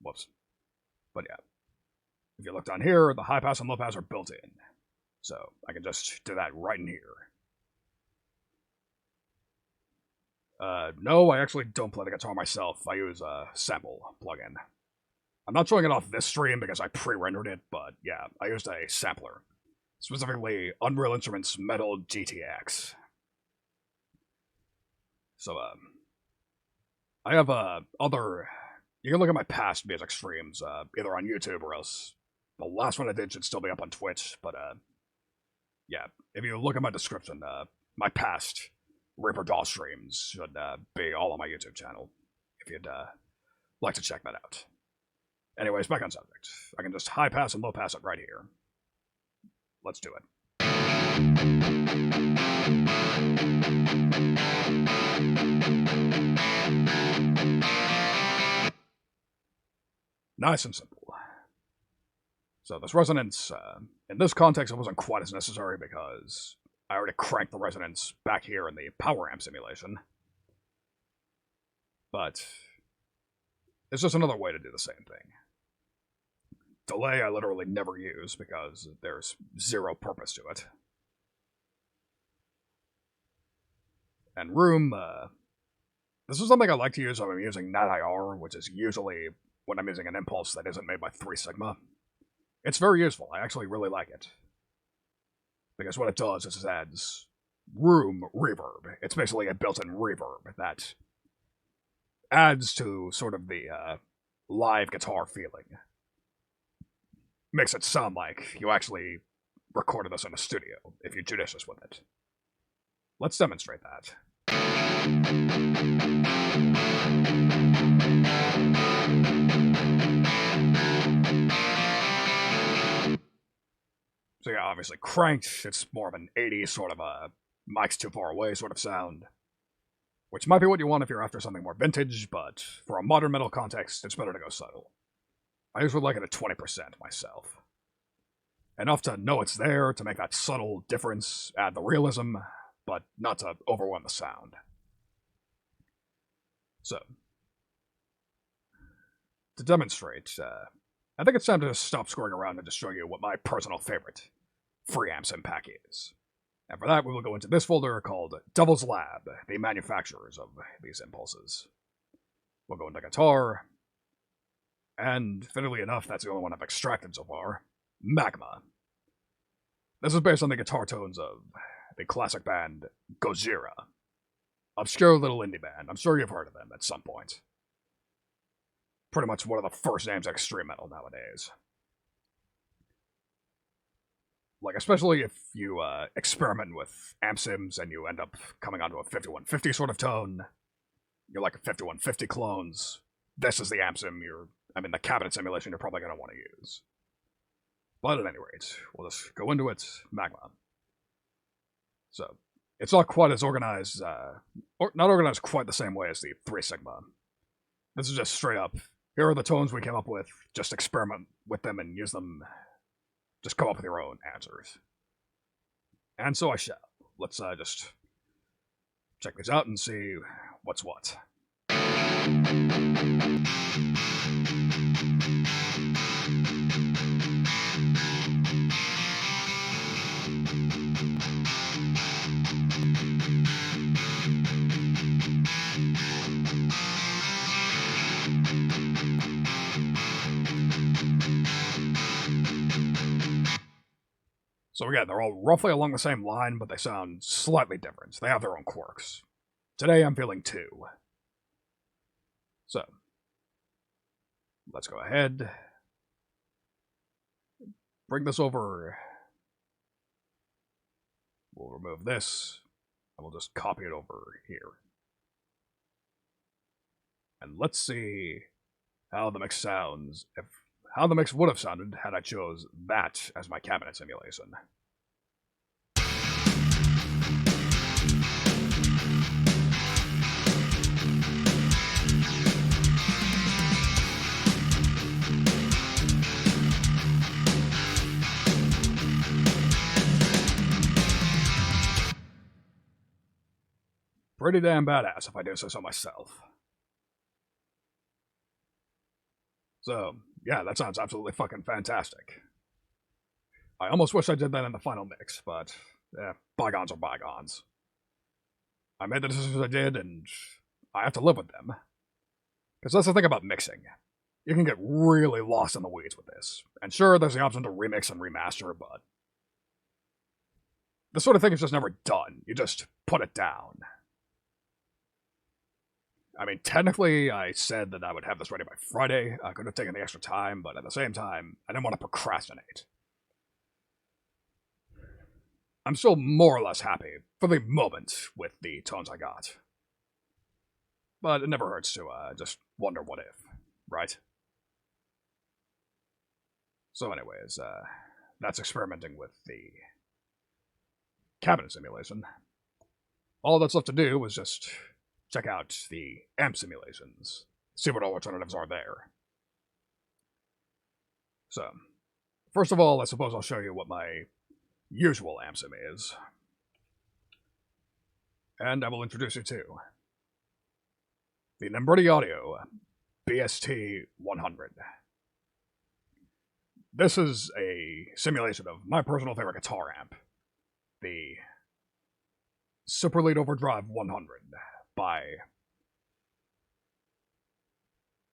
whoops. But yeah, if you look down here, the high pass and low pass are built in. So I can just do that right in here. No, I actually don't play the guitar myself. I use a sample plugin. I'm not showing it off this stream because I pre-rendered it, but yeah, I used a sampler. Specifically, Unreal Instruments Metal GTX. So, I have other... You can look at my past music streams, either on YouTube or else the last one I did should still be up on Twitch, but, yeah, if you look at my description, my past Reaper DAW streams should be all on my YouTube channel, if you'd like to check that out. Anyways, back on subject. I can just high pass and low pass it right here. Let's do it. Nice and simple. So this resonance, in this context, it wasn't quite as necessary because I already cranked the resonance back here in the power amp simulation. But it's just another way to do the same thing. Delay I literally never use because there's zero purpose to it. And room, this is something I like to use when I'm using NatIR, which is usually when I'm using an impulse that isn't made by 3 Sigma. It's very useful. I actually really like it. Because what it does is it adds room reverb. It's basically a built-in reverb that adds to sort of the live guitar feeling. Makes it sound like you actually recorded this in a studio, if you're judicious with it. Let's demonstrate that. So yeah, obviously cranked, it's more of an 80s sort of a mic's too far away sort of sound. Which might be what you want if you're after something more vintage, but for a modern metal context, it's better to go subtle. I usually like it at 20% myself. Enough to know it's there, to make that subtle difference, add the realism, but not to overwhelm the sound. So, to demonstrate, I think it's time to stop screwing around and just show you what my personal favorite FreeAmp sim pack is. And for that, we will go into this folder called Devil's Lab, the manufacturers of these impulses. We'll go into guitar, and fittingly enough, that's the only one I've extracted so far, Magma. This is based on the guitar tones of the classic band Gojira. Obscure little indie band. I'm sure you've heard of them at some point. Pretty much one of the first names of extreme metal nowadays. Like, especially if you experiment with amp sims and you end up coming onto a 5150 sort of tone, you're like a 5150 clones, this is the amp sim the cabinet simulation you're probably going to want to use. But at any rate, we'll just go into it, Magma. So, it's not quite as organized, not organized quite the same way as the 3 Sigma. This is just straight up, here are the tones we came up with, just experiment with them and use them, just come up with your own answers. And so I shall. Let's just check these out and see what's what. So again, they're all roughly along the same line, but they sound slightly different. They have their own quirks. Today I'm feeling 2. So, let's go ahead. Bring this over. We'll remove this, and we'll just copy it over here. And let's see how the mix sounds, how the mix would have sounded had I chose that as my cabinet simulation. Pretty damn badass, if I do say so myself. So, yeah, that sounds absolutely fucking fantastic. I almost wish I did that in the final mix, but, bygones are bygones. I made the decisions I did, and I have to live with them. Because that's the thing about mixing. You can get really lost in the weeds with this. And sure, there's the option to remix and remaster, but this sort of thing is just never done. You just put it down. I mean, technically, I said that I would have this ready by Friday. I could have taken the extra time, but at the same time, I didn't want to procrastinate. I'm still more or less happy, for the moment, with the tones I got. But it never hurts to just wonder what if, right? So anyways, that's experimenting with the cabinet simulation. All that's left to do is just check out the amp simulations, see what alternatives are there. So, first of all, I suppose I'll show you what my usual amp sim is. And I will introduce you to the Nembrity Audio BST 100. This is a simulation of my personal favorite guitar amp, the Super Lead Overdrive 100 by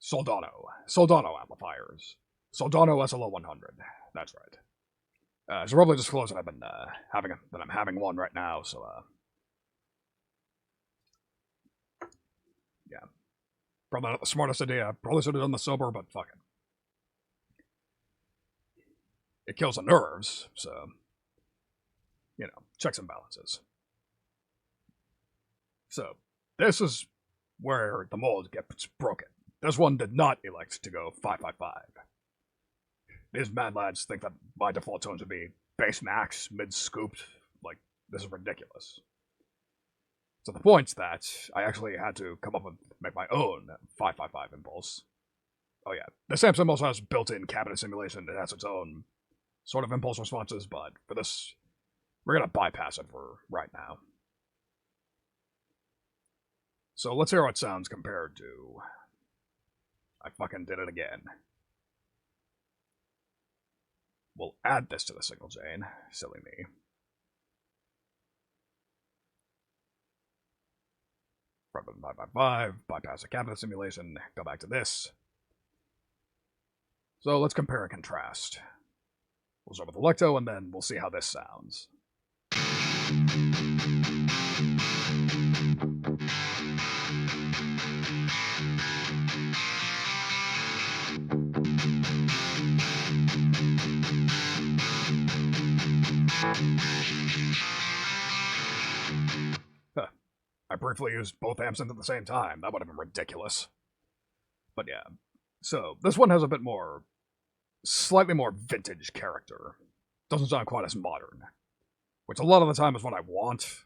Soldano amplifiers. Soldano SLO 100. That's right. So probably disclose that I've been I'm having one right now. So yeah, probably not the smartest idea. Probably should have done the sober, but fuck it. It kills the nerves. So checks and balances. So this is where the mold gets broken. This one did not elect to go 555. These mad lads think that my default tones would be bass max, mid scooped. Like, this is ridiculous. To the point that I actually had to come up with, make my own 555 impulse. Oh yeah, the Samsung also has built-in cabinet simulation. It has its own sort of impulse responses, but for this, we're gonna bypass it for right now. So let's hear how it sounds compared to... I fucking did it again. We'll add this to the signal chain. Silly me. From 555, bypass the cabinet simulation, go back to this. So let's compare and contrast. We'll start with Electo, and then we'll see how this sounds. Huh. I briefly used both amps at the same time. That would have been ridiculous. But yeah. So, this one has a bit more... slightly more vintage character. Doesn't sound quite as modern. Which a lot of the time is what I want.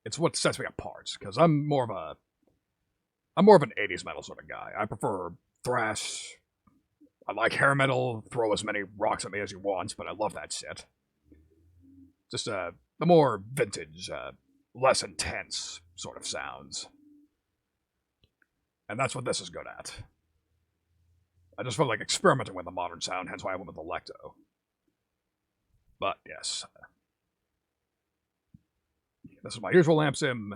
It's what sets me apart, because I'm more of an 80s metal sort of guy. I prefer thrash. I like hair metal, throw as many rocks at me as you want, but I love that shit. Just the more vintage, less intense sort of sounds. And that's what this is good at. I just felt like experimenting with a modern sound, hence why I went with Electo. But yes. This is my usual amp sim.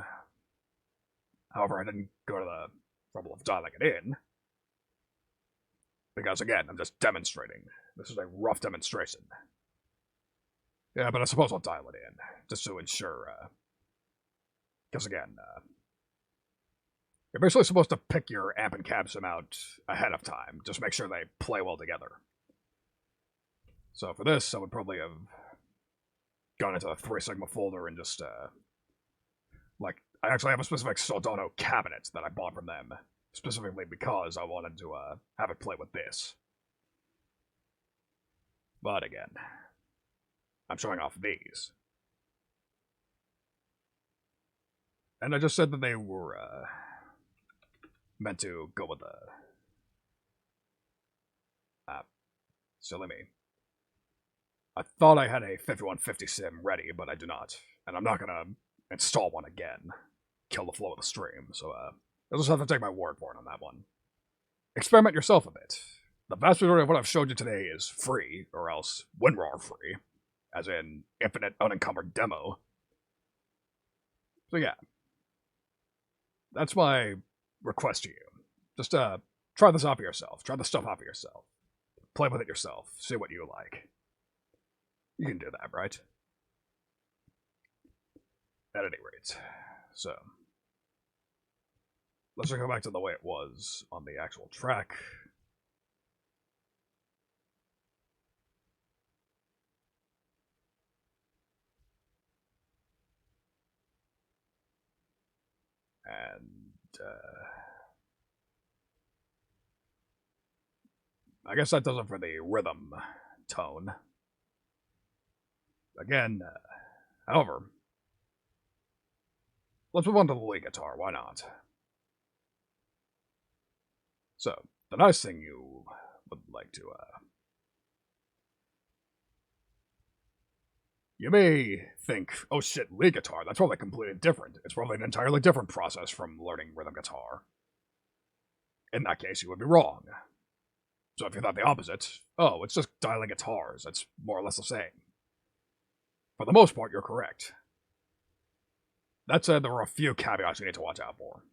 However, I didn't go to the trouble of dialing it in. Because again, I'm just demonstrating. This is a rough demonstration. Yeah, but I suppose I'll dial it in, just to ensure, because again, you're basically supposed to pick your amp and capsim out ahead of time, just make sure they play well together. So for this, I would probably have gone into the 3 Sigma folder and just, I actually have a specific Soldano cabinet that I bought from them, specifically because I wanted to, have it play with this. But again, I'm showing off these. And I just said that they were, meant to go with the... silly me. I thought I had a 5150 sim ready, but I do not. And I'm not gonna install one again. Kill the flow of the stream, so, you'll just have to take my word for it on that one. Experiment yourself a bit. The vast majority of what I've showed you today is free, or else WinRAR free. As in, infinite unencumbered demo. So yeah. That's my request to you. Just, try this out for yourself. Try the stuff out for yourself. Play with it yourself. See what you like. You can do that, right? At any rate. So. Let's just go back to the way it was on the actual track. And, I guess that does it for the rhythm tone. Again, however, let's move on to the lead guitar, why not? So, the nice thing you would like to, you may think, oh shit, lead guitar, that's probably completely different. It's probably an entirely different process from learning rhythm guitar. In that case, you would be wrong. So if you thought the opposite, oh, it's just dialing guitars, it's more or less the same. For the most part, you're correct. That said, there are a few caveats you need to watch out for.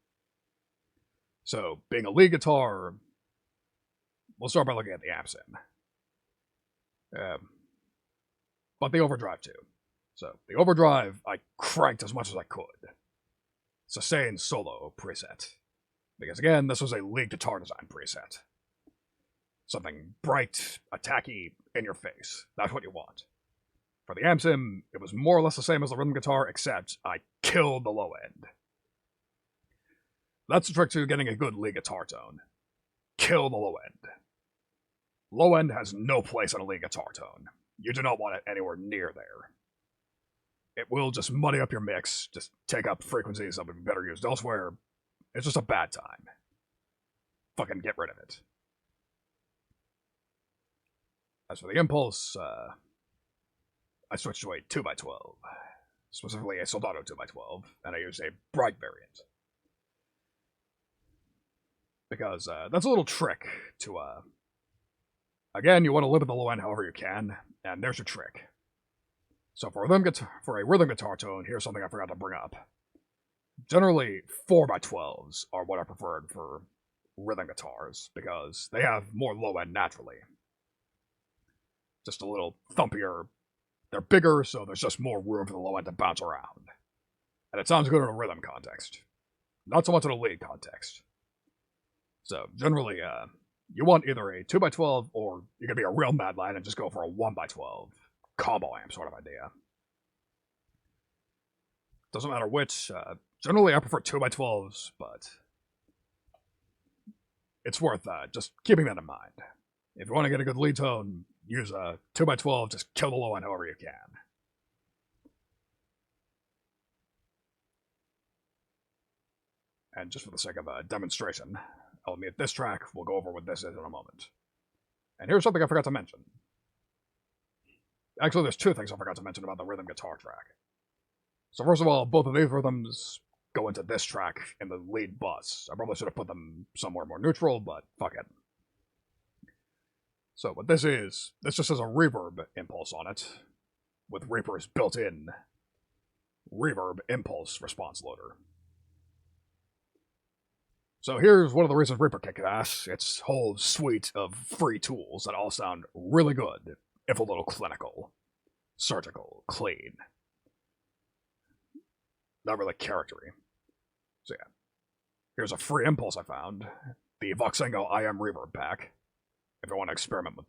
So, being a lead guitar, we'll start by looking at the amp sim. But the overdrive too. So, the overdrive, I cranked as much as I could. Sustain solo preset. Because again, this was a lead guitar design preset. Something bright, attacky, in your face. That's what you want. For the amp sim, it was more or less the same as the rhythm guitar, except I killed the low end. That's the trick to getting a good lead guitar tone. Kill the low end. Low end has no place in a lead guitar tone. You do not want it anywhere near there. It will just muddy up your mix, just take up frequencies that would be better used elsewhere. It's just a bad time. Fucking get rid of it. As for the impulse, I switched to a 2x12. Specifically a Soldano 2x12, and I used a bright variant. Because that's a little trick to, again, you want to limit the low end however you can, and there's your trick. So for a rhythm guitar tone, here's something I forgot to bring up. Generally, 4x12s are what I preferred for rhythm guitars, because they have more low end naturally. Just a little thumpier. They're bigger, so there's just more room for the low end to bounce around. And it sounds good in a rhythm context. Not so much in a lead context. So, generally, you want either a 2x12 or you can be a real mad lad and just go for a 1x12 combo amp sort of idea. Doesn't matter which. Generally, I prefer 2x12s, but it's worth just keeping that in mind. If you want to get a good lead tone, use a 2x12, just kill the low end however you can. And just for the sake of a demonstration, I'll mute this track, we'll go over what this is in a moment. And here's something I forgot to mention. Actually, there's two things I forgot to mention about the rhythm guitar track. So first of all, both of these rhythms go into this track in the lead bus. I probably should have put them somewhere more neutral, but fuck it. So what this just has a reverb impulse on it, with Reaper's built-in reverb impulse response loader. So here's one of the reasons Reaper kicked ass, its whole suite of free tools that all sound really good, if a little clinical. surgical, clean. Not really charactery. So yeah. Here's a free impulse I found. The Voxengo I Am Reverb pack. If you want to experiment with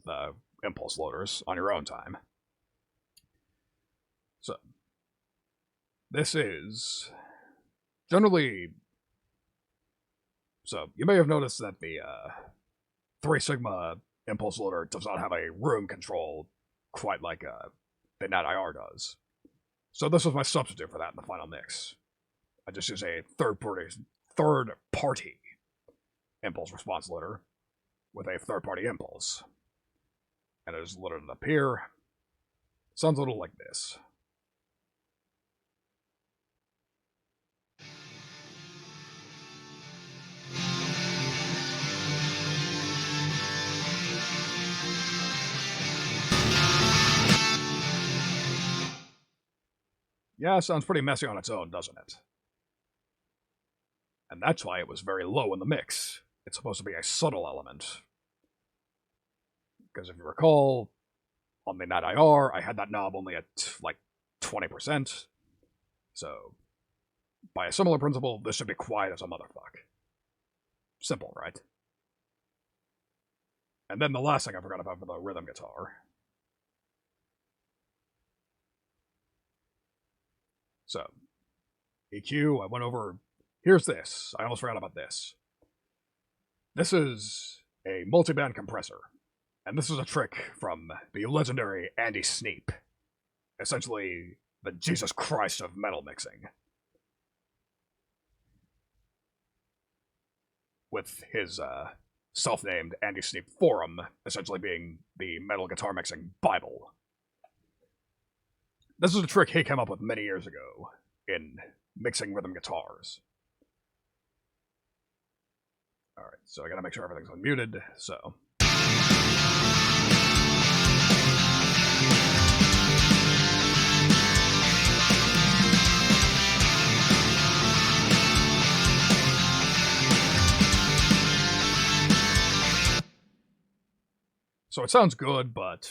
impulse loaders on your own time. So, this is generally... So, you may have noticed that the 3 Sigma impulse loader does not have a room control quite like the Nat IR does. So this was my substitute for that in the final mix. I just use a third-party impulse response loader with a third-party impulse. And it is loaded up here. Sounds a little like this. Yeah, it sounds pretty messy on its own, doesn't it? And that's why it was very low in the mix. It's supposed to be a subtle element. Because if you recall, on the Nat IR, I had that knob only at, like, 20%. So, by a similar principle, this should be quiet as a motherfuck. Simple, right? And then the last thing I forgot about for the rhythm guitar. So, EQ, I went over... Here's this. I almost forgot about this. This is a multiband compressor. And this is a trick from the legendary Andy Sneap. Essentially, the Jesus Christ of metal mixing. With his self-named Andy Sneap forum, essentially being the metal guitar mixing Bible. This is a trick he came up with many years ago in mixing rhythm guitars. Alright, so I gotta make sure everything's unmuted, so... So it sounds good, but...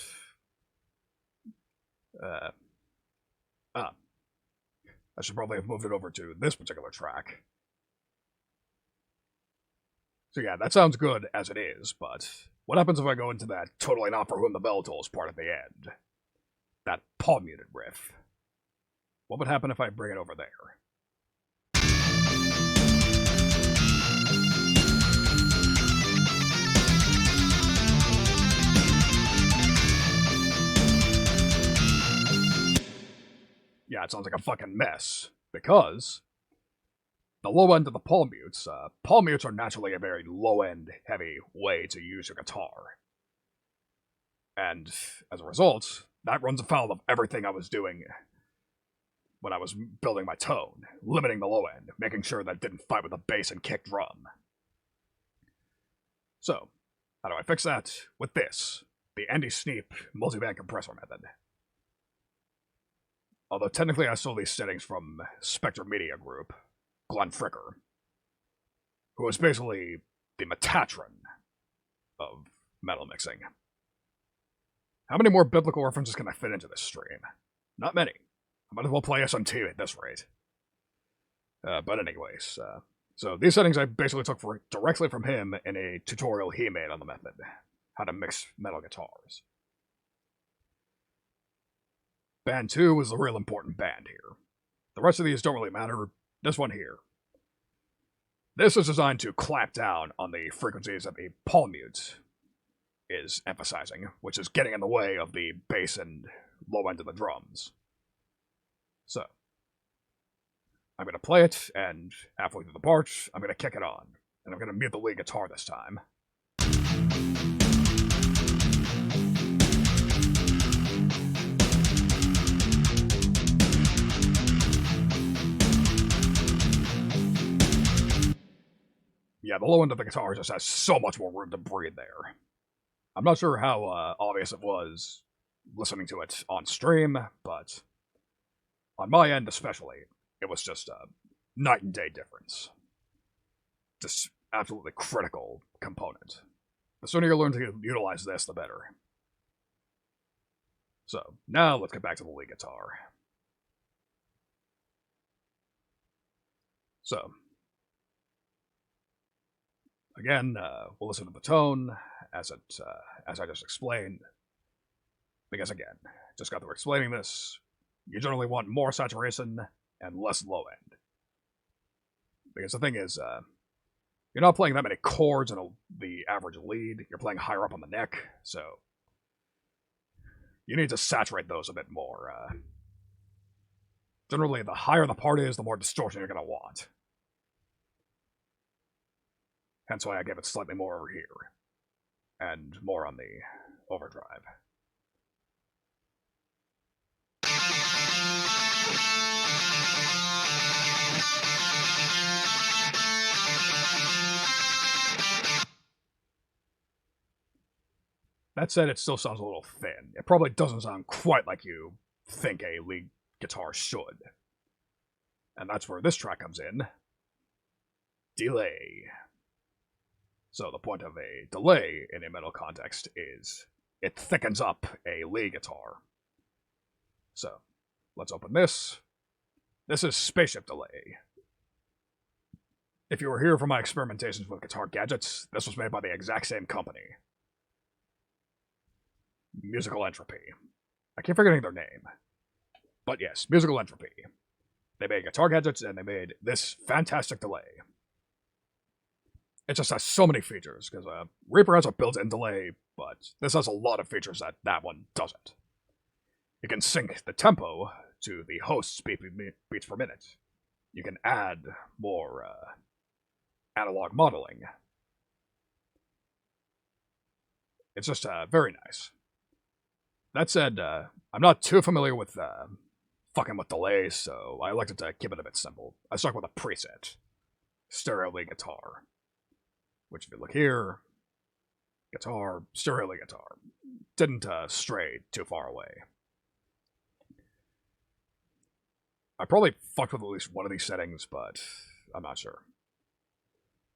I should probably have moved it over to this particular track. So yeah, that sounds good as it is, but what happens if I go into that totally not for whom the bell tolls part at the end? That palm muted riff. What would happen if I bring it over there? Yeah, it sounds like a fucking mess, because the low end of the palm mutes are naturally a very low-end, heavy way to use your guitar. And as a result, that runs afoul of everything I was doing when I was building my tone, limiting the low end, making sure that it didn't fight with the bass and kick drum. So, how do I fix that? With this, the Andy Sneap multiband compressor method. Although technically I stole these settings from Spectre Media Group, Glenn Fricker, who is basically the Metatron of metal mixing. How many more biblical references can I fit into this stream? Not many. I might as well play SMT at this rate. But anyways, so these settings I basically took directly from him in a tutorial he made on the method, how to mix metal guitars. Band 2 is the real important band here. The rest of these don't really matter. This one here. This is designed to clamp down on the frequencies that the palm mute is emphasizing, which is getting in the way of the bass and low end of the drums. So, I'm going to play it, and halfway through the part, I'm going to kick it on. And I'm going to mute the lead guitar this time. Yeah, the low end of the guitar just has so much more room to breathe there. I'm not sure how obvious it was listening to it on stream, but on my end especially, it was just a night and day difference. Just absolutely critical component. The sooner you learn to utilize this, the better. So, now let's get back to the lead guitar. So, again, we'll listen to the tone as I just explained. Because again, just got through explaining this, you generally want more saturation and less low end. Because the thing is, you're not playing that many chords in the average lead. You're playing higher up on the neck, so you need to saturate those a bit more. Generally, the higher the part is, the more distortion you're going to want. Hence why I give it slightly more over here, and more on the overdrive. That said, it still sounds a little thin. It probably doesn't sound quite like you think a lead guitar should. And that's where this track comes in. Delay. So the point of a delay in a metal context is it thickens up a lead guitar. So, let's open this. This is Spaceship Delay. If you were here for my experimentations with guitar gadgets, this was made by the exact same company. Musical Entropy. I keep forgetting their name. But yes, Musical Entropy. They made guitar gadgets and they made this fantastic delay. It just has so many features, because Reaper has a built-in delay, but this has a lot of features that one doesn't. You can sync the tempo to the host's beats per minute. You can add more analog modeling. It's just very nice. That said, I'm not too familiar with fucking with delays, so I elected to keep it a bit simple. I stuck with a preset. Stereo lead guitar. Which, if you look here, guitar, stereo lead guitar. Didn't stray too far away. I probably fucked with at least one of these settings, but I'm not sure.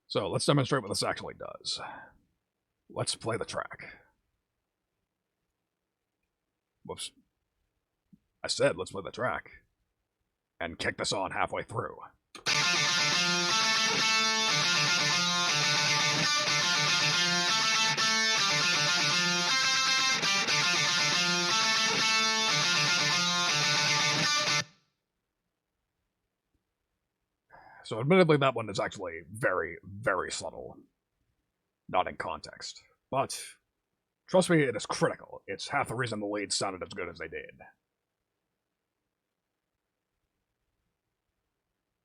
So let's demonstrate what this actually does. Let's play the track. Whoops. I said let's play the track. And kick this on halfway through. So admittedly, that one is actually very, very subtle. Not in context. But, trust me, it is critical. It's half the reason the leads sounded as good as they did.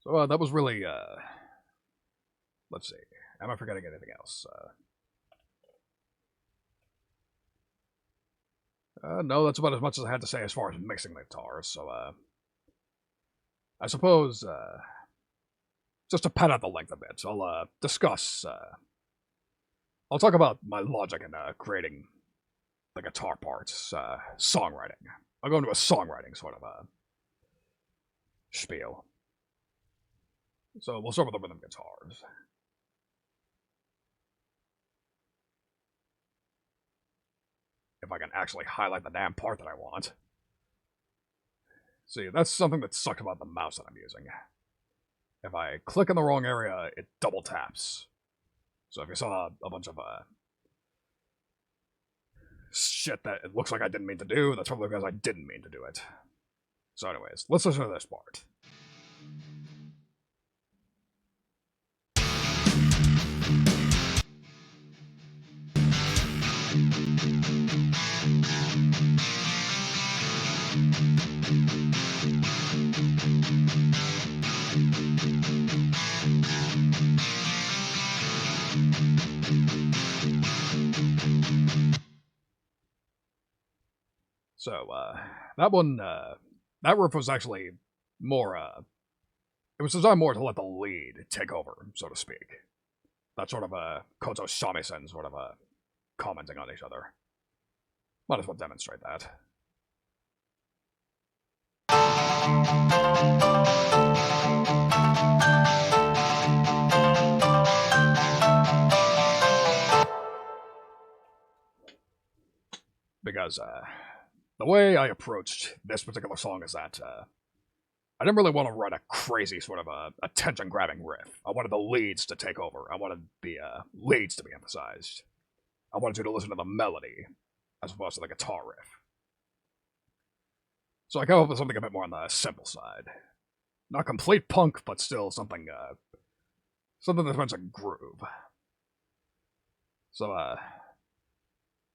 So that was really, let's see. Am I forgetting anything else? No, that's about as much as I had to say as far as mixing the guitars, so, I suppose, just to pad out the length a bit, I'll discuss. I'll talk about my logic in creating the guitar parts, songwriting. I'll go into a songwriting sort of a spiel. So we'll start with the rhythm guitars. If I can actually highlight the damn part that I want. See, that's something that sucked about the mouse that I'm using. If I click in the wrong area, it double taps. So if you saw a bunch of shit that it looks like I didn't mean to do, that's probably because I didn't mean to do it. So anyways, let's listen to this part. So, that one, that riff was actually more, it was designed more to let the lead take over, so to speak. That sort of Koto shamisen sort of commenting on each other. Might as well demonstrate that. Because, the way I approached this particular song is that I didn't really want to write a crazy sort of attention-grabbing riff. I wanted the leads to take over. I wanted the leads to be emphasized. I wanted you to listen to the melody as opposed to the guitar riff. So I came up with something a bit more on the simple side. Not complete punk, but still something that has a groove. So, I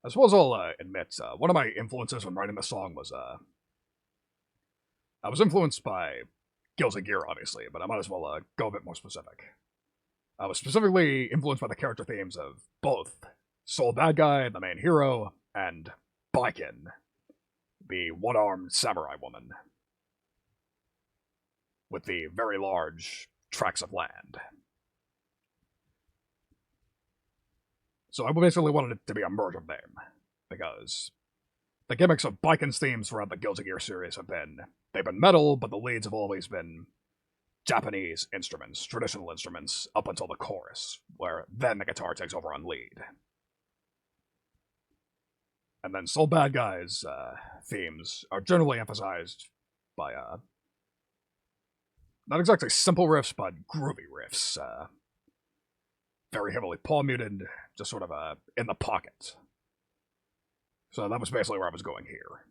suppose I'll admit, one of my influences when writing the song was, I was influenced by Guilty Gear, obviously, but I might as well go a bit more specific. I was specifically influenced by the character themes of both Soul Bad Guy, the main hero, and Baiken, the one-armed samurai woman, with the very large tracts of land. So I basically wanted it to be a merge of them, because the gimmicks of Baiken's themes throughout the Guilty Gear series they've been metal, but the leads have always been Japanese instruments, traditional instruments, up until the chorus, where then the guitar takes over on lead. And then Soul Bad Guy's themes are generally emphasized by, not exactly simple riffs, but groovy riffs. Very heavily palm-muted, just sort of in the pocket. So that was basically where I was going here.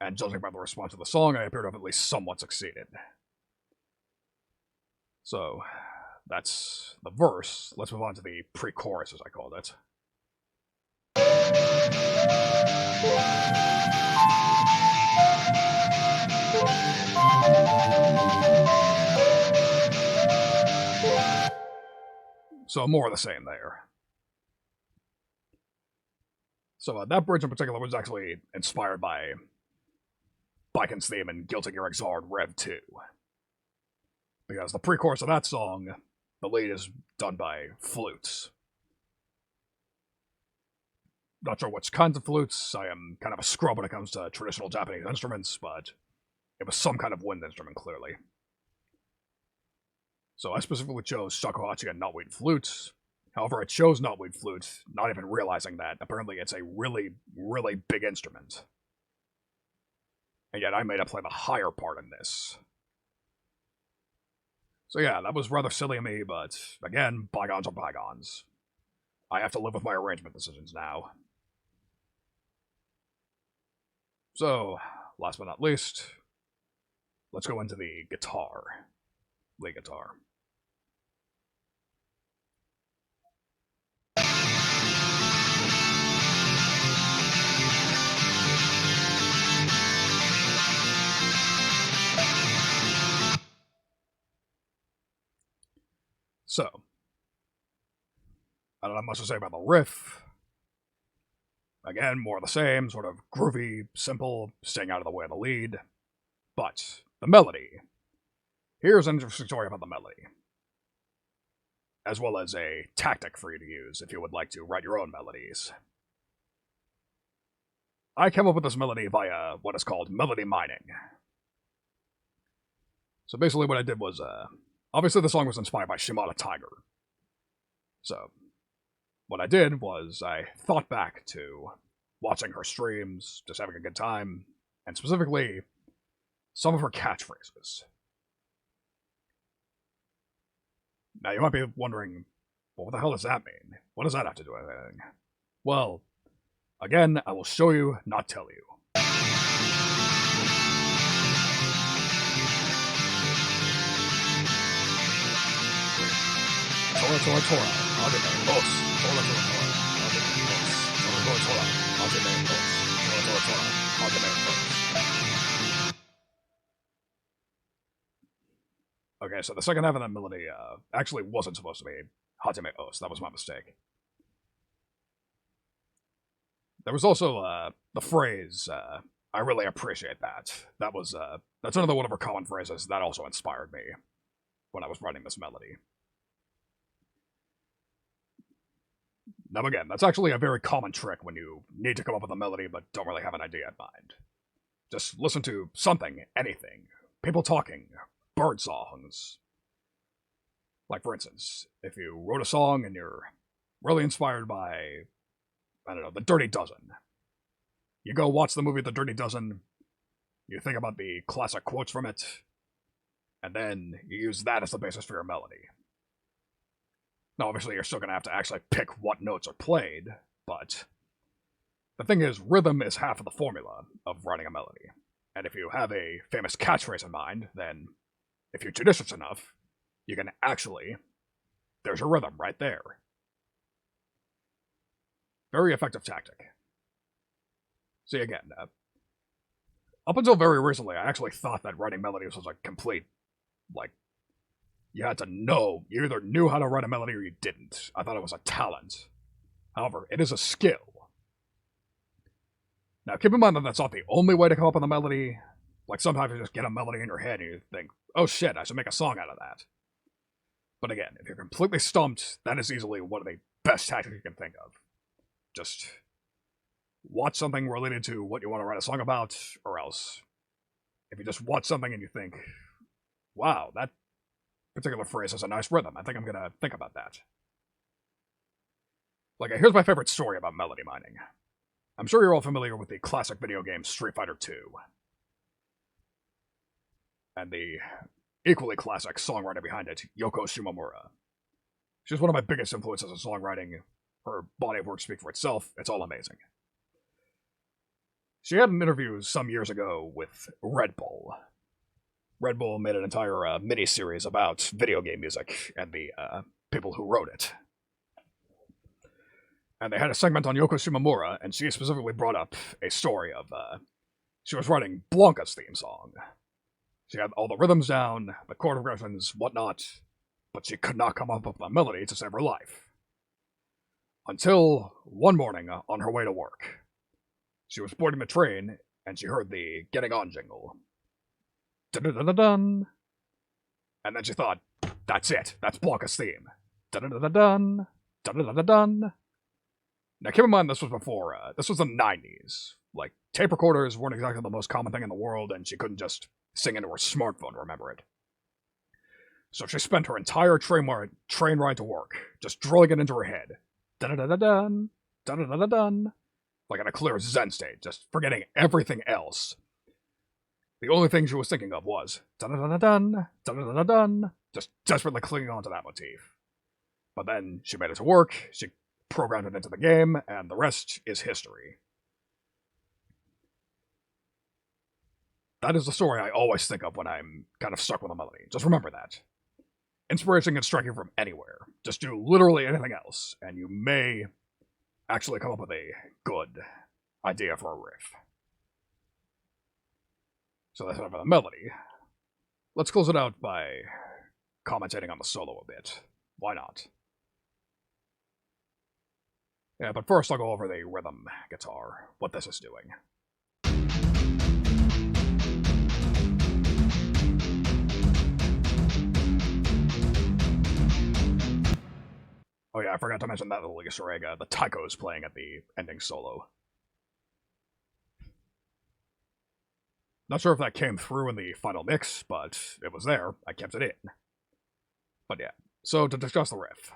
And judging by the response to the song, I appear to have at least somewhat succeeded. So, that's the verse. Let's move on to the pre-chorus, as I called it. So more of the same there. So that bridge in particular was actually inspired by Baiken's theme in Guilty Gear Xrd Rev 2. Because the pre-chorus of that song, the lead is done by flutes. Not sure which kinds of flutes. I am kind of a scrub when it comes to traditional Japanese instruments, but it was some kind of wind instrument, clearly. So I specifically chose shakuhachi and knotweed flutes. However, I chose knotweed flute, not even realizing that apparently it's a really, really big instrument. And yet I made it play the higher part in this. So yeah, that was rather silly of me, but again, bygones are bygones. I have to live with my arrangement decisions now. So, last but not least, let's go into the guitar. Lead guitar. So, I don't have much to say about the riff. Again, more of the same, sort of groovy, simple, staying out of the way of the lead. But, the melody. Here's an interesting story about the melody. As well as a tactic for you to use if you would like to write your own melodies. I came up with this melody via what is called melody mining. So basically what I did was, obviously the song was inspired by Shimada Tiger. So, what I did was I thought back to watching her streams, just having a good time, and specifically some of her catchphrases. Now you might be wondering, well, what the hell does that mean? What does that have to do with anything? Well, again, I will show you, not tell you. Tora Tora Tora, Hajime Os. Tora Tora Tora, Hajime Os. Tora Tora Tora, Hajime Os. Tora Tora Tora, Hajime Os. Okay, so the second half of that melody actually wasn't supposed to be Hajime Os. That was my mistake. There was also the phrase, I really appreciate that. That's another one of her common phrases that also inspired me when I was writing this melody. Now again, that's actually a very common trick when you need to come up with a melody but don't really have an idea in mind. Just listen to something, anything. People talking, bird songs, Like, for instance, if you wrote a song and you're really inspired by, I don't know, The Dirty Dozen, you go watch the movie The Dirty Dozen, you think about the classic quotes from it, and then you use that as the basis for your melody. Now, obviously, you're still going to have to actually pick what notes are played, but the thing is, rhythm is half of the formula of writing a melody. And if you have a famous catchphrase in mind, then if you're judicious enough, you can actually, there's your rhythm right there. Very effective tactic. See, again, up until very recently, I actually thought that writing melodies was a complete, like, you had to know, you either knew how to write a melody or you didn't. I thought it was a talent. However, it is a skill. Now, keep in mind that that's not the only way to come up with a melody. Like, sometimes you just get a melody in your head and you think, oh shit, I should make a song out of that. But again, if you're completely stumped, that is easily one of the best tactics you can think of. Just watch something related to what you want to write a song about, or else if you just watch something and you think, wow, that particular phrase has a nice rhythm, I think I'm going to think about that. Like, here's my favorite story about melody mining. I'm sure you're all familiar with the classic video game Street Fighter II. And the equally classic songwriter behind it, Yoko Shimomura. She's one of my biggest influences in songwriting. Her body of work speaks for itself. It's all amazing. She had an interview some years ago with Red Bull. Red Bull made an entire mini-series about video game music and the people who wrote it. And they had a segment on Yoko Shimomura, and she specifically brought up a story of, she was writing Blanca's theme song. She had all the rhythms down, the chord progressions, whatnot, but she could not come up with a melody to save her life. Until one morning on her way to work. She was boarding the train, and she heard the Getting On jingle. Dun-dun-dun-dun-dun. And then she thought, that's it, that's Blanca's theme. Dun-dun-dun-dun-dun. Dun-dun-dun-dun-dun. Now keep in mind this was before, this was the 90s. Like, tape recorders weren't exactly the most common thing in the world, and she couldn't just sing into her smartphone to remember it. So she spent her entire train ride to work, just drilling it into her head. Dun-dun-dun-dun, dun-dun-dun-dun. Like in a clear Zen state, just forgetting everything else. The only thing she was thinking of was dun-dun-dun-dun, dun-dun-dun-dun, just desperately clinging on to that motif. But then she made it to work, she programmed it into the game, and the rest is history. That is the story I always think of when I'm kind of stuck with a melody. Just remember that. Inspiration can strike you from anywhere. Just do literally anything else, and you may actually come up with a good idea for a riff. So that's enough of the melody. Let's close it out by commentating on the solo a bit. Why not? Yeah, but first I'll go over the rhythm guitar, what this is doing. Oh yeah, I forgot to mention that little Easter egg, the taiko is playing at the ending solo. Not sure if that came through in the final mix, but it was there. I kept it in. But yeah, so to discuss the riff.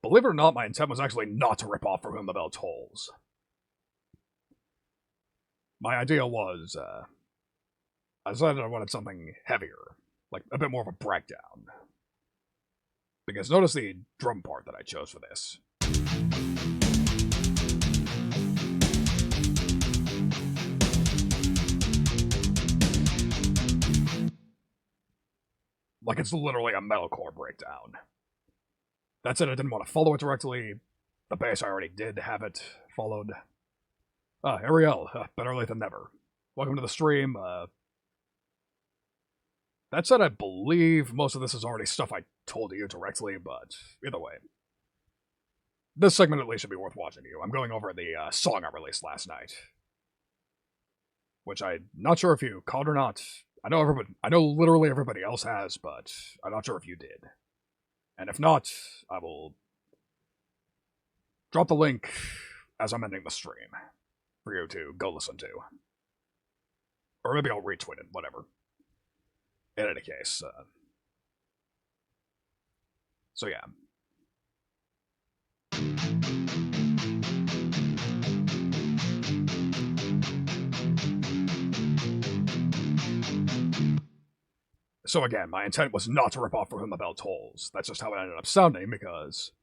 Believe it or not, my intent was actually not to rip off For Whom the Bell Tolls. My idea was, I decided I wanted something heavier, like a bit more of a breakdown. Because notice the drum part that I chose for this. Like it's literally a metalcore breakdown. That said, I didn't want to follow it directly. The bass I already did have it followed. Ariel, better late than never. Welcome to the stream. That said, I believe most of this is already stuff I told you directly, but either way. This segment at least should be worth watching to you. I'm going over the song I released last night. Which I'm not sure if you caught or not. I know literally everybody else has, but I'm not sure if you did. And if not, I will drop the link as I'm ending the stream for you to go listen to. Or maybe I'll retweet it, whatever. In any case, So yeah. So again, my intent was not to rip off For Whom the Bell Tolls. That's just how it ended up sounding, because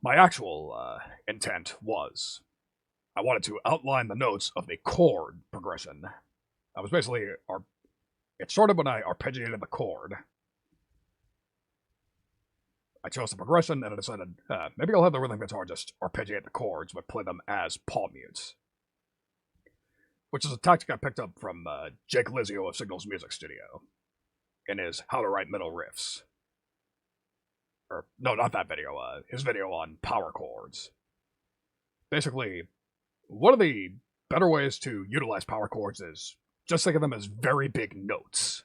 my actual intent was I wanted to outline the notes of the chord progression. I was basically, it started when I arpeggiated the chord. I chose the progression, and I decided, maybe I'll have the rhythm guitar just arpeggiate the chords, but play them as palm mutes. Which is a tactic I picked up from Jake Lizio of Signals Music Studio in his How to Write Middle Riffs. Or, no, not that video, his video on power chords. Basically, one of the better ways to utilize power chords is just think of them as very big notes.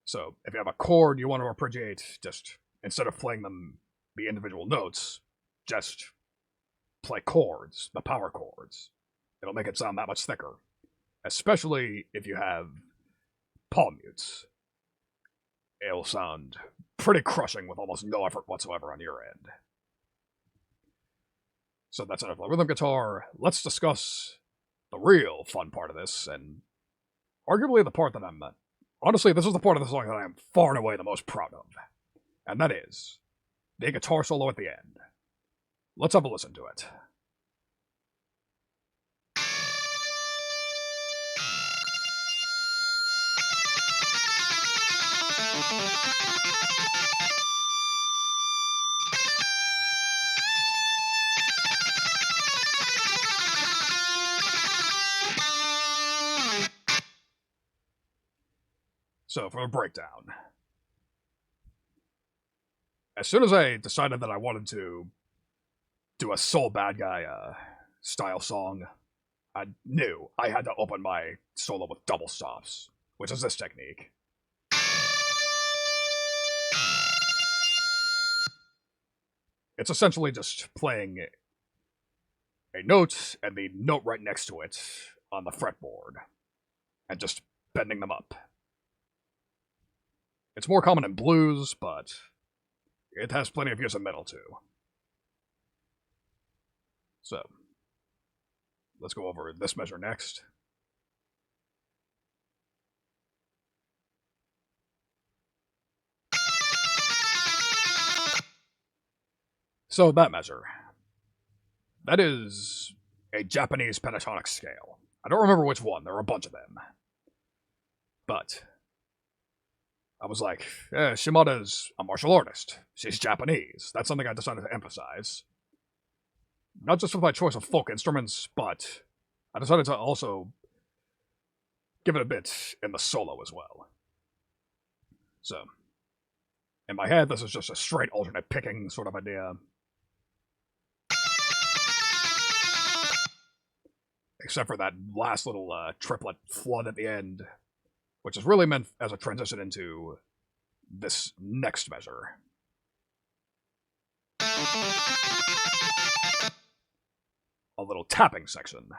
So, if you have a chord you want to arpeggiate, just instead of playing them the individual notes, just play chords, the power chords. It'll make it sound that much thicker. Especially if you have palm mutes. It'll sound pretty crushing with almost no effort whatsoever on your end. So that's enough of the rhythm guitar. Let's discuss the real fun part of this, and arguably the part that I'm... honestly, this is the part of the song that I am far and away the most proud of. And that is the guitar solo at the end. Let's have a listen to it. So, for the breakdown. As soon as I decided that I wanted to do a Soul Bad Guy style song, I knew I had to open my solo with double stops, which is this technique. It's essentially just playing a note and the note right next to it on the fretboard, and just bending them up. It's more common in blues, but it has plenty of use in metal too. So, let's go over this measure next. So, that measure. That is a Japanese pentatonic scale. I don't remember which one, there are a bunch of them. But I was like, Shimada's a martial artist. She's Japanese. That's something I decided to emphasize. Not just with my choice of folk instruments, but I decided to also give it a bit in the solo as well. So, in my head, this is just a straight alternate picking sort of idea. Except for that last little triplet flood at the end, which is really meant as a transition into this next measure. A little tapping section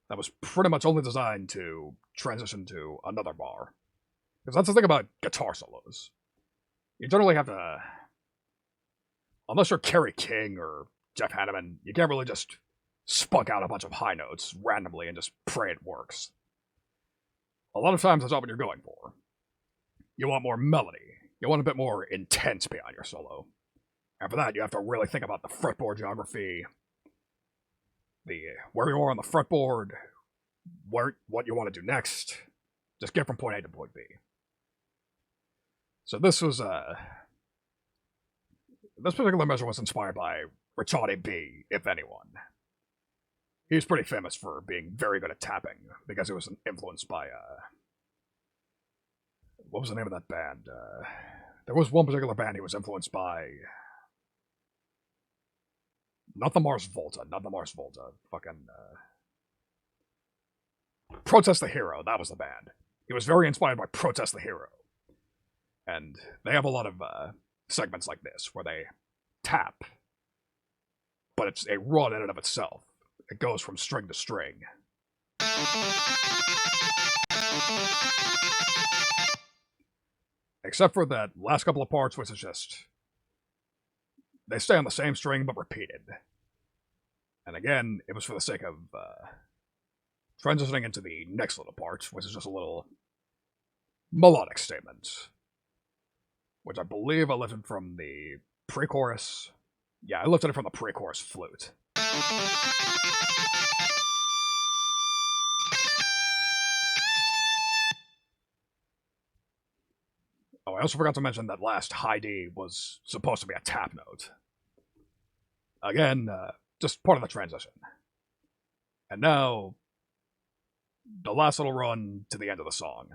that was pretty much only designed to transition to another bar. Because that's the thing about guitar solos. You generally have to... unless you're Kerry King or Jeff Hanneman, you can't really just spunk out a bunch of high notes randomly and just pray it works. A lot of times that's not what you're going for. You want more melody. You want a bit more intense behind your solo. And for that, you have to really think about the fretboard geography, where you are on the fretboard, what you want to do next. Just get from point A to point B. So this was this particular measure was inspired by Ricciardi B, if anyone. He's pretty famous for being very good at tapping, because he was influenced by, what was the name of that band? There was one particular band he was influenced by. Not the Mars Volta. Fucking, Protest the Hero, that was the band. He was very inspired by Protest the Hero. And they have a lot of segments like this, where they tap, but it's a run in and of itself. It goes from string to string. Except for that last couple of parts, which is just... They stay on the same string, but repeated. And again, it was for the sake of transitioning into the next little part, which is just a little melodic statement. Which I believe I lifted from the pre-chorus. Yeah, I lifted it from the pre-chorus flute. Oh, I also forgot to mention that last high D was supposed to be a tap note. Again, just part of the transition. And now, the last little run to the end of the song.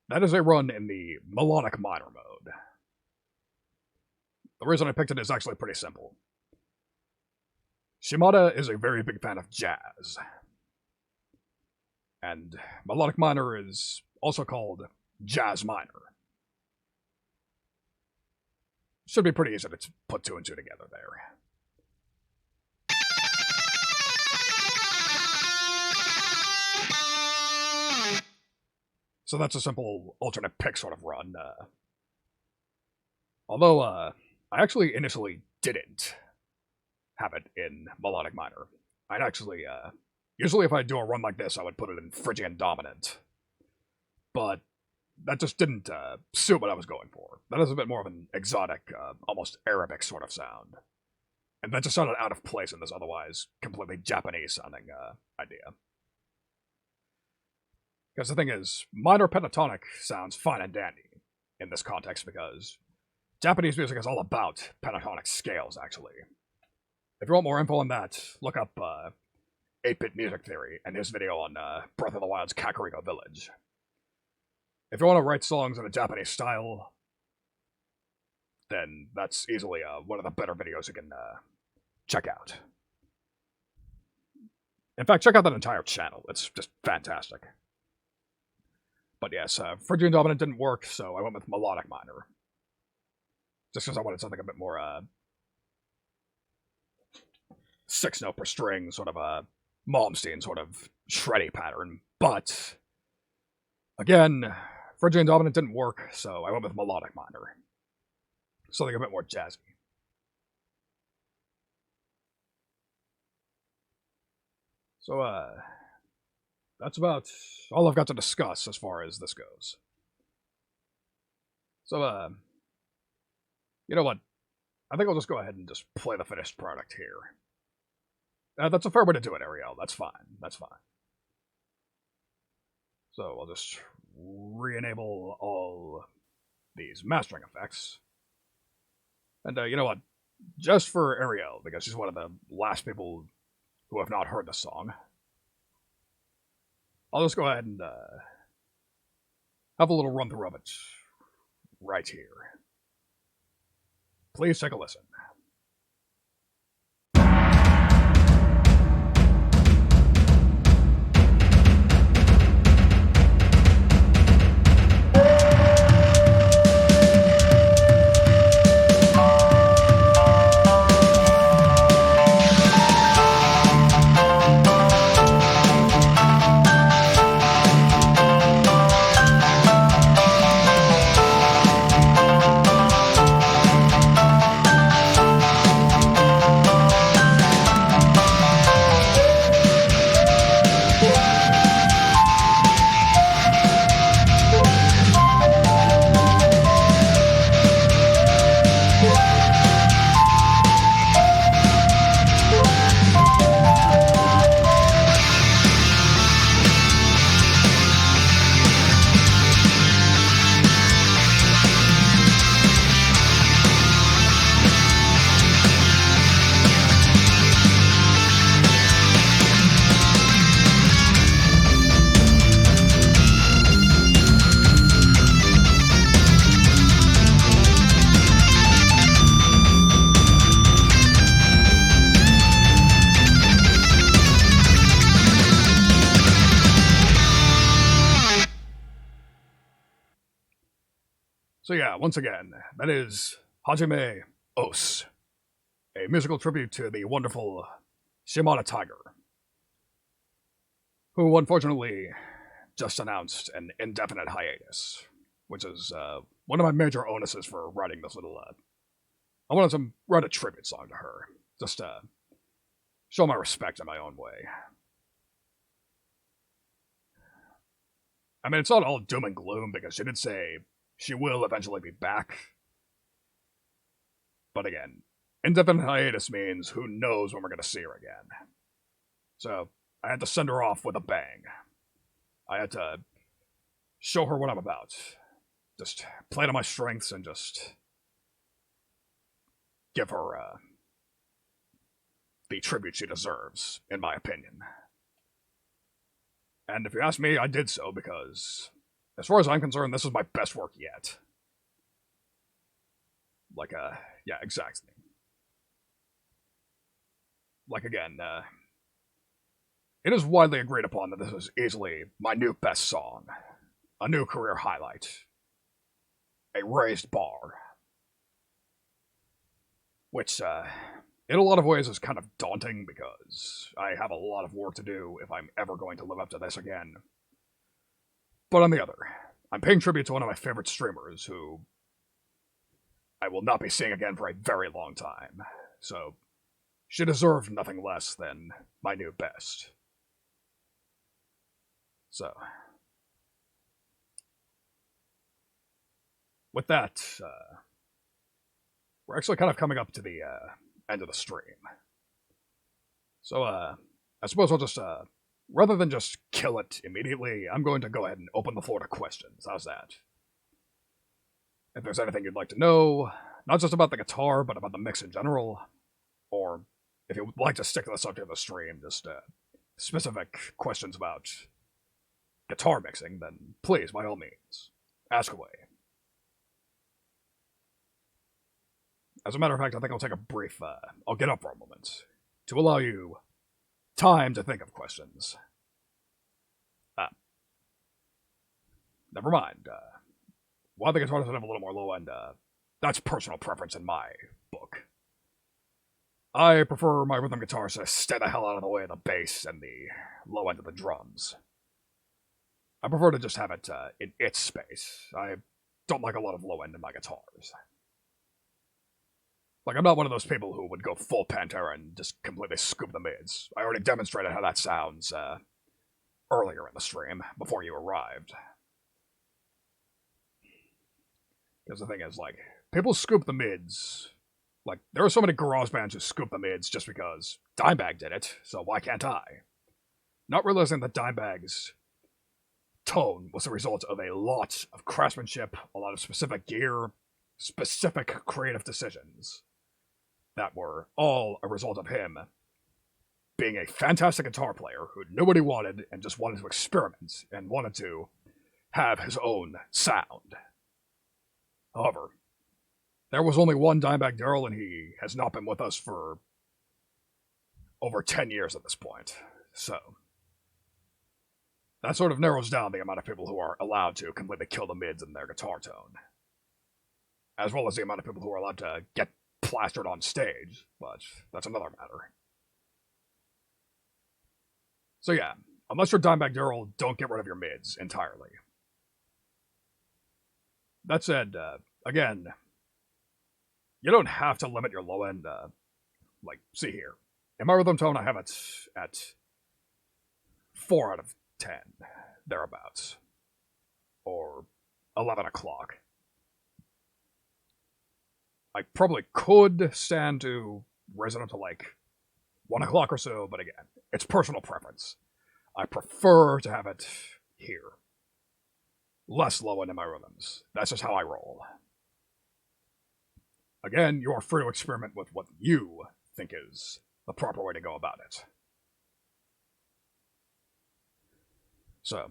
That is a run in the melodic minor mode. The reason I picked it is actually pretty simple. Shimada is a very big fan of jazz. And melodic minor is also called jazz minor. Should be pretty easy to put two and two together there. So that's a simple alternate pick sort of run. Although, I actually initially didn't have it in melodic minor. I'd actually, usually if I do a run like this, I would put it in Phrygian dominant. But that just didn't suit what I was going for. That is a bit more of an exotic, almost Arabic sort of sound. And that just sounded out of place in this otherwise completely Japanese-sounding idea. Because the thing is, minor pentatonic sounds fine and dandy in this context because Japanese music is all about pentatonic scales, actually. If you want more info on that, look up 8-Bit Music Theory and his video on Breath of the Wild's Kakariko Village. If you want to write songs in a Japanese style, then that's easily one of the better videos you can check out. In fact, check out that entire channel. It's just fantastic. But yes, Phrygian dominant didn't work, so I went with melodic minor. Just because I wanted something a bit more 6-note per string, sort of a Malmsteen sort of shreddy pattern. But again, Phrygian dominant didn't work, so I went with melodic minor. Something a bit more jazzy. So, that's about all I've got to discuss as far as this goes. So, you know what? I think I'll just go ahead and just play the finished product here. That's a fair way to do it, Ariel. That's fine. That's fine. So I'll just re-enable all these mastering effects. And you know what? Just for Ariel, because she's one of the last people who have not heard the song, I'll just go ahead and have a little run through of it right here. Please take a listen. So yeah, once again, that is Hajime Os, a musical tribute to the wonderful Shimada Tiger. who unfortunately just announced an indefinite hiatus, which is one of my major onuses for writing this little. I wanted to write a tribute song to her, just to show my respect in my own way. I mean, it's not all doom and gloom because she did say she will eventually be back. But again, indefinite hiatus means who knows when we're going to see her again. So I had to send her off with a bang. I had to show her what I'm about. Just play to my strengths and just give her the tribute she deserves, in my opinion. And if you ask me, I did so because, as far as I'm concerned, this is my best work yet. Yeah, exactly. Like, again, it is widely agreed upon that this is easily my new best song, a new career highlight, a raised bar, which, in a lot of ways is kind of daunting because I have a lot of work to do if I'm ever going to live up to this again. But on the other, I'm paying tribute to one of my favorite streamers who I will not be seeing again for a very long time, so she deserved nothing less than my new best. So, with that, we're actually kind of coming up to the end of the stream. So, I suppose I'll just, rather than just kill it immediately, I'm going to go ahead and open the floor to questions. How's that? If there's anything you'd like to know, not just about the guitar, but about the mix in general, or if you would like to stick to the subject of the stream, just specific questions about guitar mixing, then please, by all means, ask away. As a matter of fact, I think I'll take a brief, I'll get up for a moment to allow you time to think of questions. Never mind. Why the guitar doesn't have a little more low end, that's personal preference in my book. I prefer my rhythm guitars to stay the hell out of the way of the bass and the low end of the drums. I prefer to just have it in its space. I don't like a lot of low end in my guitars. Like, I'm not one of those people who would go full Pantera and just completely scoop the mids. I already demonstrated how that sounds earlier in the stream, before you arrived. Because the thing is, like, people scoop the mids. Like, there are so many garage bands who scoop the mids just because Dimebag did it, so why can't I? Not realizing that Dimebag's tone was the result of a lot of craftsmanship, a lot of specific gear, specific creative decisions that were all a result of him being a fantastic guitar player who knew what he wanted and just wanted to experiment and wanted to have his own sound. However, there was only one Dimebag Darrell, and he has not been with us for over 10 years at this point. So, that sort of narrows down the amount of people who are allowed to completely kill the mids in their guitar tone. As well as the amount of people who are allowed to get plastered on stage, but that's another matter. So yeah, unless you're Dimebag Darrell, don't get rid of your mids entirely. That said, again, you don't have to limit your low end. Like, see here. In my rhythm tone, I have it at 4 out of 10, thereabouts. Or 11 o'clock. I probably could stand to raise it up to like 1 o'clock or so, but again, it's personal preference. I prefer to have it here. Less low end in my rhythms. That's just how I roll. Again, you are free to experiment with what you think is the proper way to go about it. So,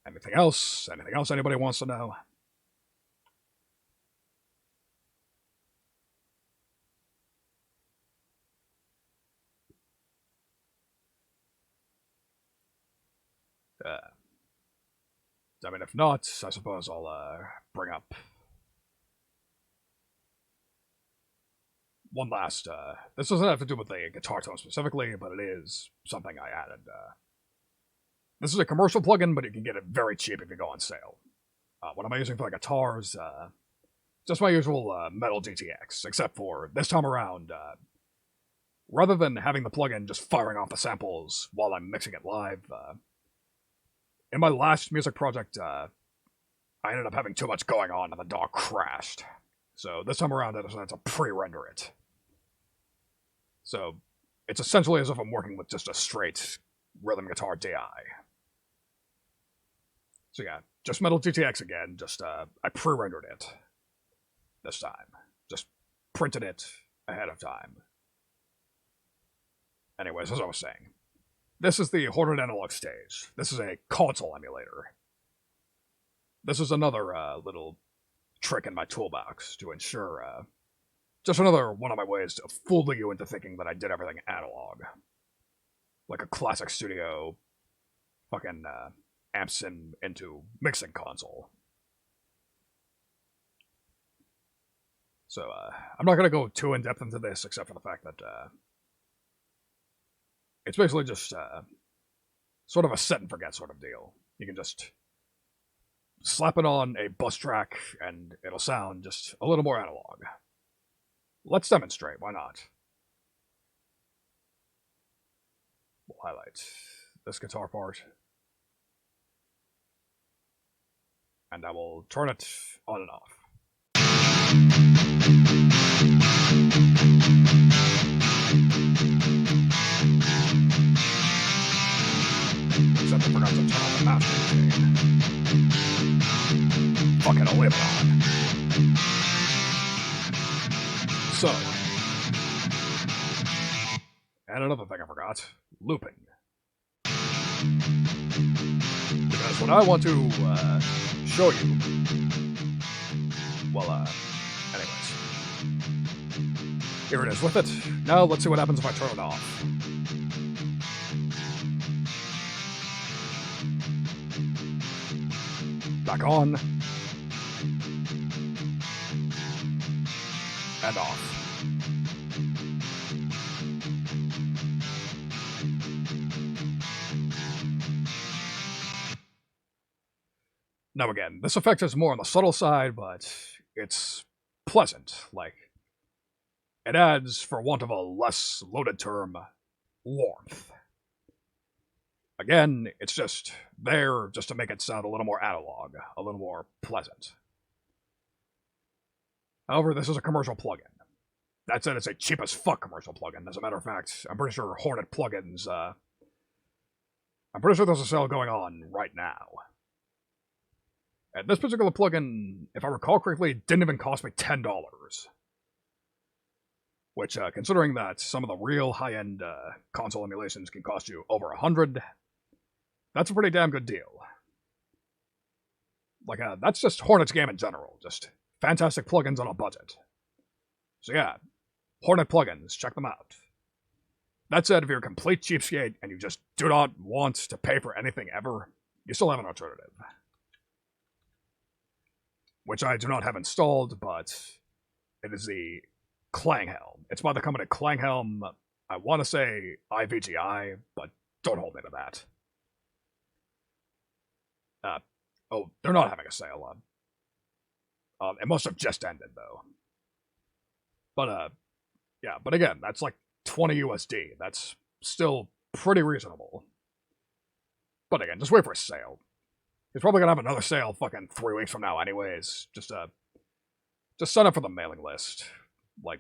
anything else? Anything else anybody wants to know? I mean, if not, I suppose I'll bring up one last. This doesn't have to do with the guitar tone specifically, but it is something I added. This is a commercial plugin, but you can get it very cheap if you go on sale. What am I using for the guitars? Just my usual Metal GTX, except for this time around, rather than having the plugin just firing off the samples while I'm mixing it live, in my last music project, I ended up having too much going on and the DAW crashed. So this time around, I decided to pre-render it. So it's essentially as if I'm working with just a straight rhythm guitar DI. So yeah, just Metal GTX again, just I pre-rendered it this time. Just printed it ahead of time. Anyways, as I was saying, this is the Hornet Analog Stage. This is a console emulator. This is another little trick in my toolbox to ensure, just another one of my ways to fool you into thinking that I did everything analog. Like a classic studio fucking amps into mixing console. So, I'm not going to go too in-depth into this, except for the fact that, it's basically just, sort of a set-and-forget sort of deal. You can just slap it on a bus track, and it'll sound just a little more analog. Let's demonstrate, why not? We'll highlight this guitar part. And I will turn it on and off. Except I forgot to turn on the mastering chain. Fucking I'll leave it on. So. And another thing I forgot. Looping. Because what I want to show you, well, anyways, here it is with it. Now let's see what happens if I turn it off. Back on. And off. Now again, this effect is more on the subtle side, but it's pleasant. Like, it adds, for want of a less loaded term, warmth. Again, it's just there just to make it sound a little more analog, a little more pleasant. However, this is a commercial plugin. That said, it's a cheap as fuck commercial plugin. As a matter of fact, I'm pretty sure Hornet plugins, I'm pretty sure there's a sale going on right now. And this particular plugin, if I recall correctly, didn't even cost me $10. Which, considering that some of the real high-end console emulations can cost you over $100, that's a pretty damn good deal. Like, that's just Hornet's game in general. Just fantastic plugins on a budget. So yeah, Hornet plugins, check them out. That said, if you're a complete cheapskate and you just do not want to pay for anything ever, you still have an alternative. Which I do not have installed, but it is the Klanghelm. It's by the company Klanghelm. I want to say IVGI, but don't hold me to that. Oh, they're not having a sale. It must have just ended, though. But, yeah, but again, that's like 20 USD. That's still pretty reasonable. But again, just wait for a sale. He's probably gonna have another sale fucking 3 weeks from now anyways. Just sign up for the mailing list. Like,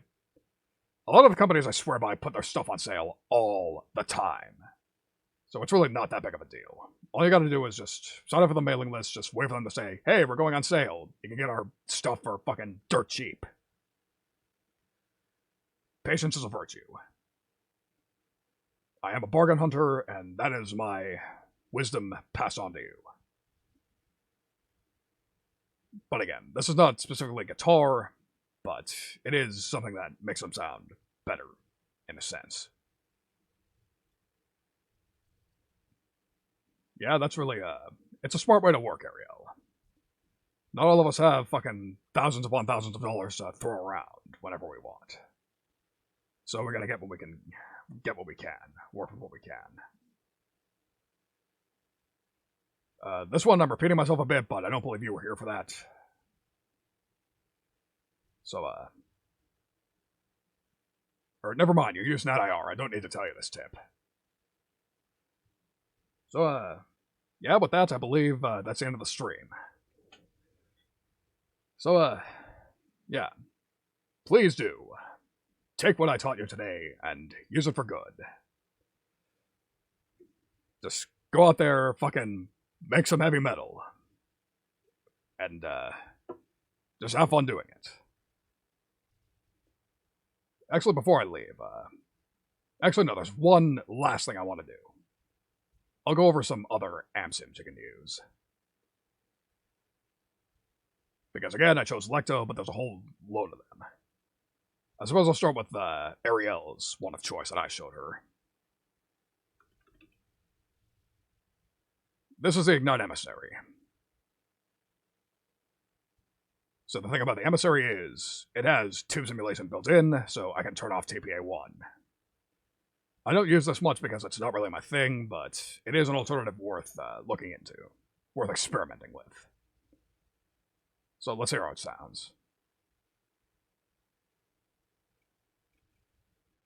a lot of the companies I swear by put their stuff on sale all the time. So it's really not that big of a deal. All you gotta do is just sign up for the mailing list, just wait for them to say, hey, we're going on sale. You can get our stuff for fucking dirt cheap. Patience is a virtue. I am a bargain hunter, and that is my wisdom passed on to you. But again, this is not specifically guitar, but it is something that makes them sound better, in a sense. Yeah, that's really, it's a smart way to work, Ariel. Not all of us have fucking thousands upon thousands of dollars to throw around whenever we want. So we're gonna get what we can, work with what we can. This one I'm repeating myself a bit, but I don't believe you were here for that. So, or never mind, you're using NetIR. I don't need to tell you this tip. So, yeah, with that, I believe that's the end of the stream. So, yeah. Please do. Take what I taught you today and use it for good. Just go out there, fucking make some heavy metal. And, just have fun doing it. Actually, before I leave, actually, no, there's one last thing I want to do. I'll go over some other amp sims you can use. Because again, I chose Lecto, but there's a whole load of them. I suppose I'll start with Ariel's one of choice that I showed her. This is the Ignite Emissary. So the thing about the Emissary is, it has tube simulation built in, so I can turn off TPA1. I don't use this much because it's not really my thing, but it is an alternative worth looking into, worth experimenting with. So let's hear how it sounds.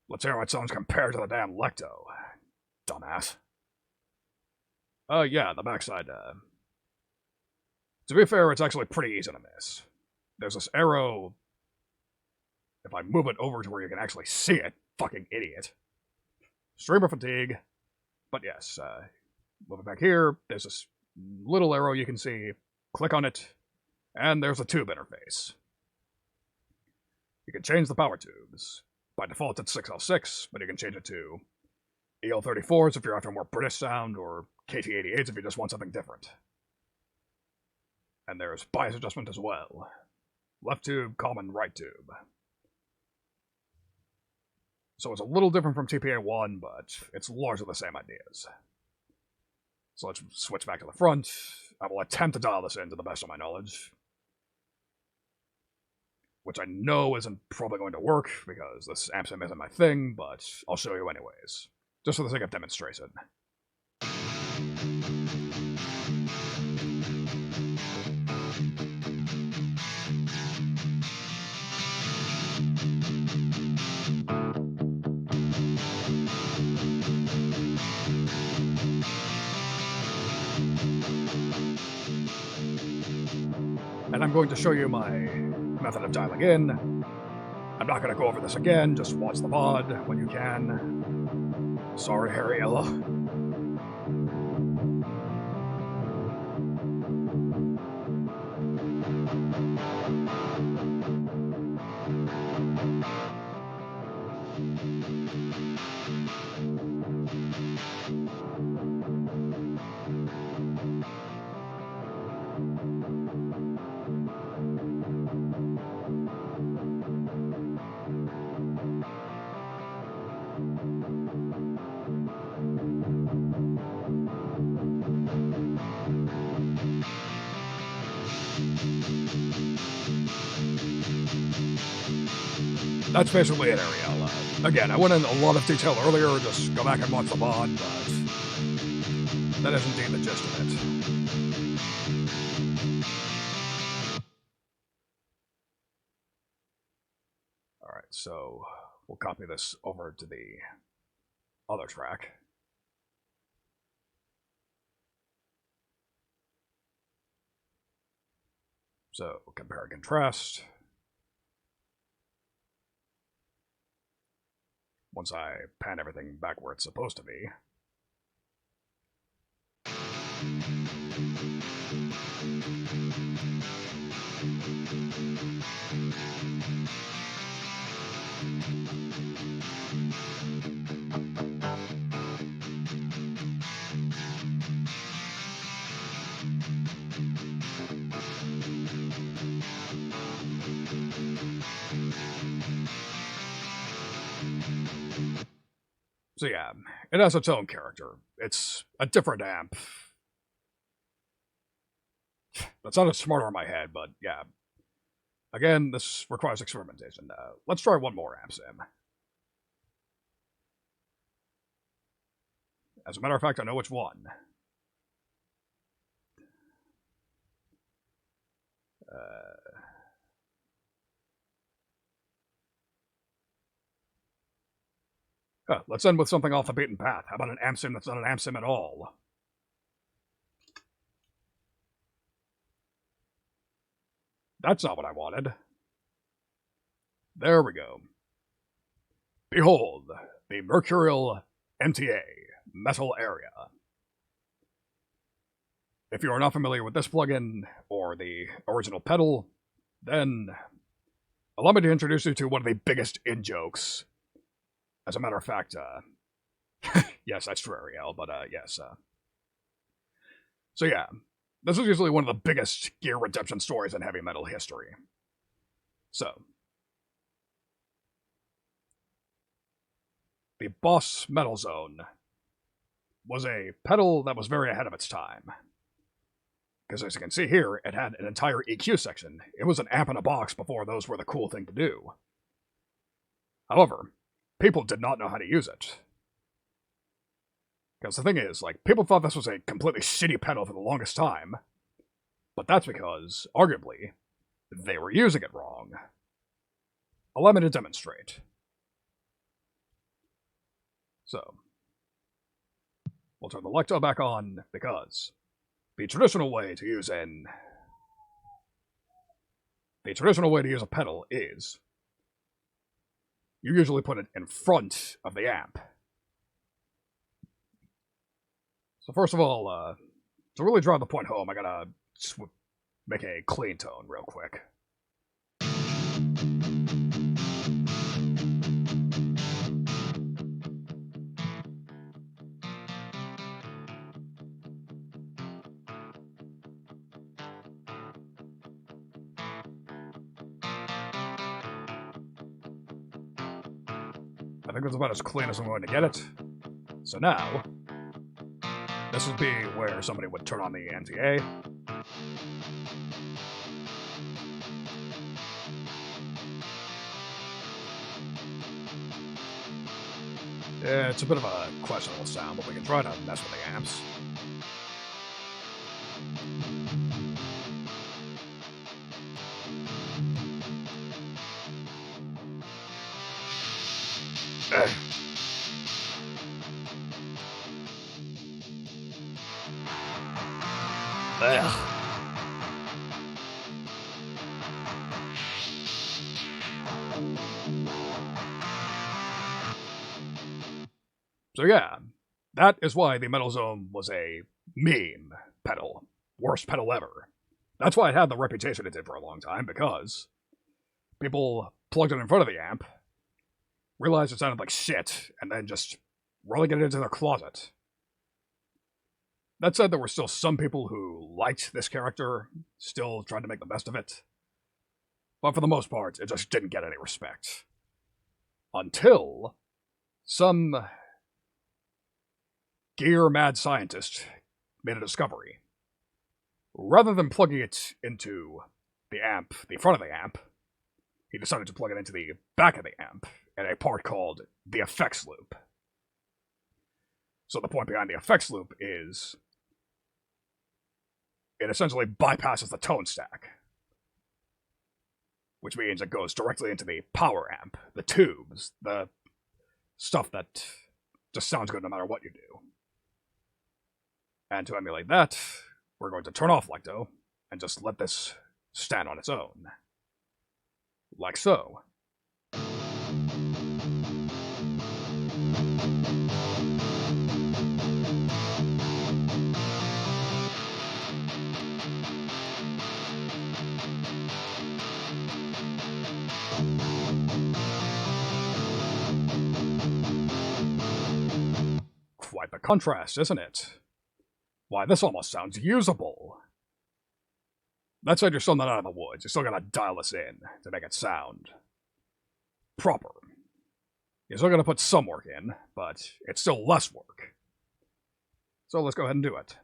Let's hear how it sounds compared to the damn Lecto. Dumbass. Yeah, the backside, to be fair, it's actually pretty easy to miss. There's this arrow. If I move it over to where you can actually see it, fucking idiot. Streamer fatigue. But yes, move it back here. There's this little arrow you can see. Click on it, and there's a tube interface. You can change the power tubes. By default, it's 6L6, but you can change it to EL34s if you're after a more British sound, or KT88s if you just want something different. And there's bias adjustment as well. Left tube, common, right tube. So it's a little different from TPA1, but it's largely the same ideas. So let's switch back to the front. I will attempt to dial this in to the best of my knowledge. Which I know isn't probably going to work, because this amp sim isn't my thing, but I'll show you anyways. Just for the sake of demonstration. And I'm going to show you my method of dialing in. I'm not going to go over this again, just watch the VOD when you can. Sorry, Ariella. That's basically it, Ariel. Again, I went into a lot of detail earlier, just go back and watch the VOD, but that is indeed the gist of it. Alright, so we'll copy this over to the other track. So, compare and contrast. Once I pan everything back where it's supposed to be. So yeah, it has its own character. It's a different amp. That sounded smarter in my head, but yeah. Again, this requires experimentation. Let's try one more amp sim. As a matter of fact, I know which one. Let's end with something off the beaten path. How about an amp sim that's not an amp sim at all? That's not what I wanted. There we go. Behold, the Mercurial MTA Metal Area. If you are not familiar with this plugin or the original pedal, then allow me to introduce you to one of the biggest in-jokes. As a matter of fact, yes, that's true, Ariel, but yes. So yeah, this is usually one of the biggest gear redemption stories in heavy metal history. So, the Boss Metal Zone was a pedal that was very ahead of its time. Because as you can see here, it had an entire EQ section. It was an amp in a box before those were the cool thing to do. However, people did not know how to use it. Because the thing is, like, people thought this was a completely shitty pedal for the longest time. But that's because, arguably, they were using it wrong. Allow me to demonstrate. So, we'll turn the Lecto back on, because the traditional way to use a pedal is you usually put it in front of the amp. So first of all, to really drive the point home, I gotta make a clean tone real quick. I think that's about as clean as I'm going to get it. So now, this would be where somebody would turn on the MTA. Yeah, it's a bit of a questionable sound, but we can try to mess with the amps. So yeah, that is why the Metal Zone was a meme pedal. Worst pedal ever. That's why it had the reputation it did for a long time, because people plugged it in front of the amp, realized it sounded like shit, and then just relegated it into their closet. That said, there were still some people who liked this character, still tried to make the best of it. But for the most part, it just didn't get any respect. Until some gear mad scientist made a discovery. Rather than plugging it into the amp, the front of the amp, he decided to plug it into the back of the amp in a part called the effects loop. So the point behind the effects loop is it essentially bypasses the tone stack, which means it goes directly into the power amp, the tubes, the stuff that just sounds good no matter what you do. And to emulate that, we're going to turn off Lecto and just let this stand on its own. Like so. Quite the contrast, isn't it? Why, this almost sounds usable. That said, you're still not out of the woods. You're still gonna dial this in to make it sound proper. You're still gonna put some work in, but it's still less work. So let's go ahead and do it.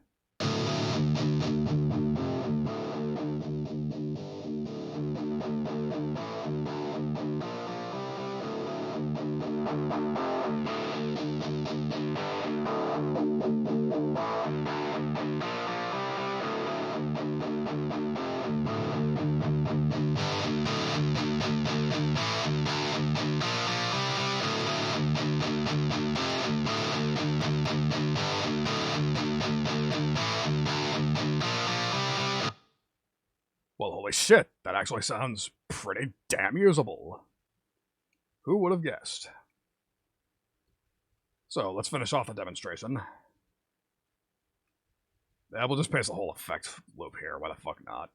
Well, holy shit, that actually sounds pretty damn usable. Who would have guessed? So, let's finish off the demonstration. Yeah, we'll just paste the whole effect loop here, why the fuck not?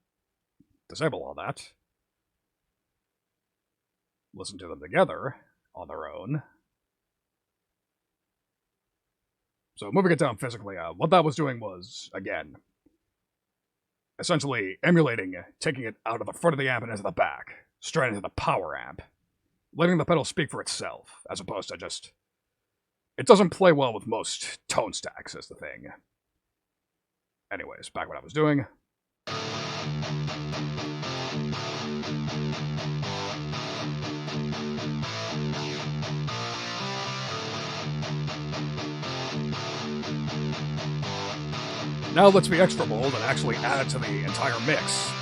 Disable all that. Listen to them together on their own. So moving it down physically, what that was doing was, again, essentially emulating taking it out of the front of the amp and into the back, straight into the power amp, letting the pedal speak for itself, as opposed to just... It doesn't play well with most tone stacks, is the thing. Anyways, back what I was doing. Now let's be extra bold and actually add it to the entire mix.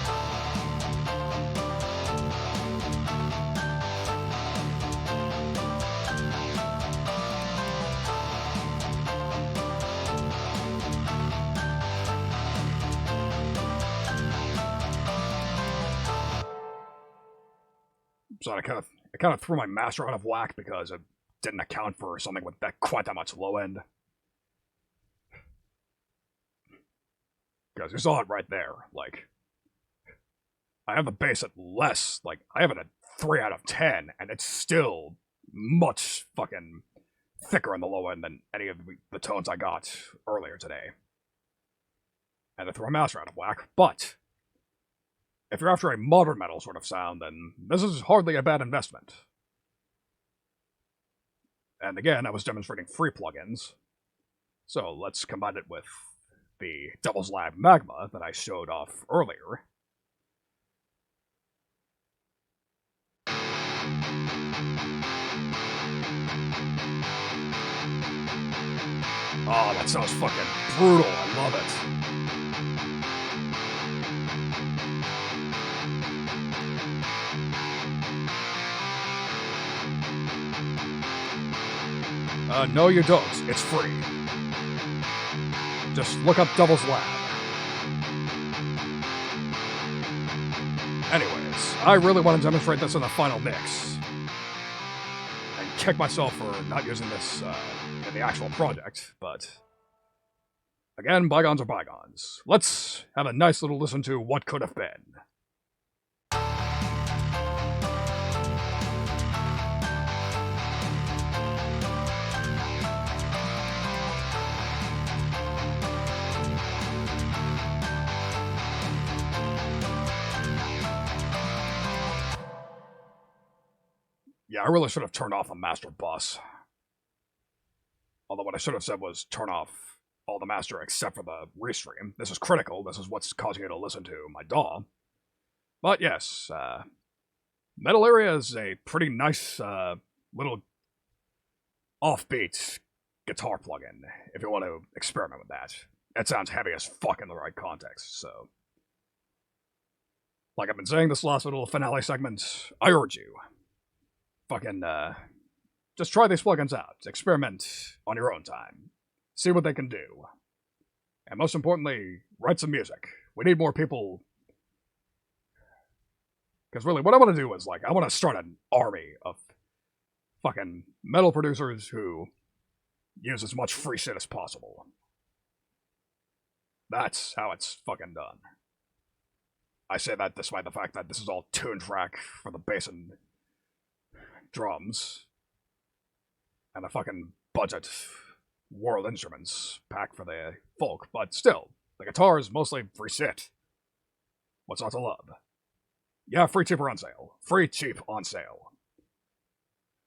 So I kind of threw my master out of whack because it didn't account for something with quite that much low end. Because you saw it right there, like, I have the bass at less, like, I have it at 3 out of 10, and it's still much fucking thicker on the low end than any of the tones I got earlier today. And I threw a master out of whack, but if you're after a modern metal sort of sound, then this is hardly a bad investment. And again, I was demonstrating free plugins, so let's combine it with the Devil's Lab Magma that I showed off earlier. Oh, that sounds fucking brutal. I love it. No, you don't. It's free. Just look up Devil's Lab. Anyways, I really want to demonstrate this in the final mix. And kick myself for not using this in the actual project, but... Again, bygones are bygones. Let's have a nice little listen to what could have been. Yeah, I really should have turned off the master bus. Although what I should have said was turn off all the master except for the restream. This is critical. This is what's causing you to listen to my DAW. But yes, Metal Area is a pretty nice little offbeat guitar plugin, if you want to experiment with that. It sounds heavy as fuck in the right context, so... Like I've been saying this last little finale segment, I urge you. Fucking, just try these plugins out. Experiment on your own time. See what they can do. And most importantly, write some music. We need more people. Because really, what I want to do is, like, I want to start an army of fucking metal producers who use as much free shit as possible. That's how it's fucking done. I say that despite the fact that this is all tune track for the bass and drums, and a fucking budget world instruments pack for the folk, but still, the guitar is mostly free shit. What's not to love? Yeah, free, cheap, or on sale. Free, cheap, on sale.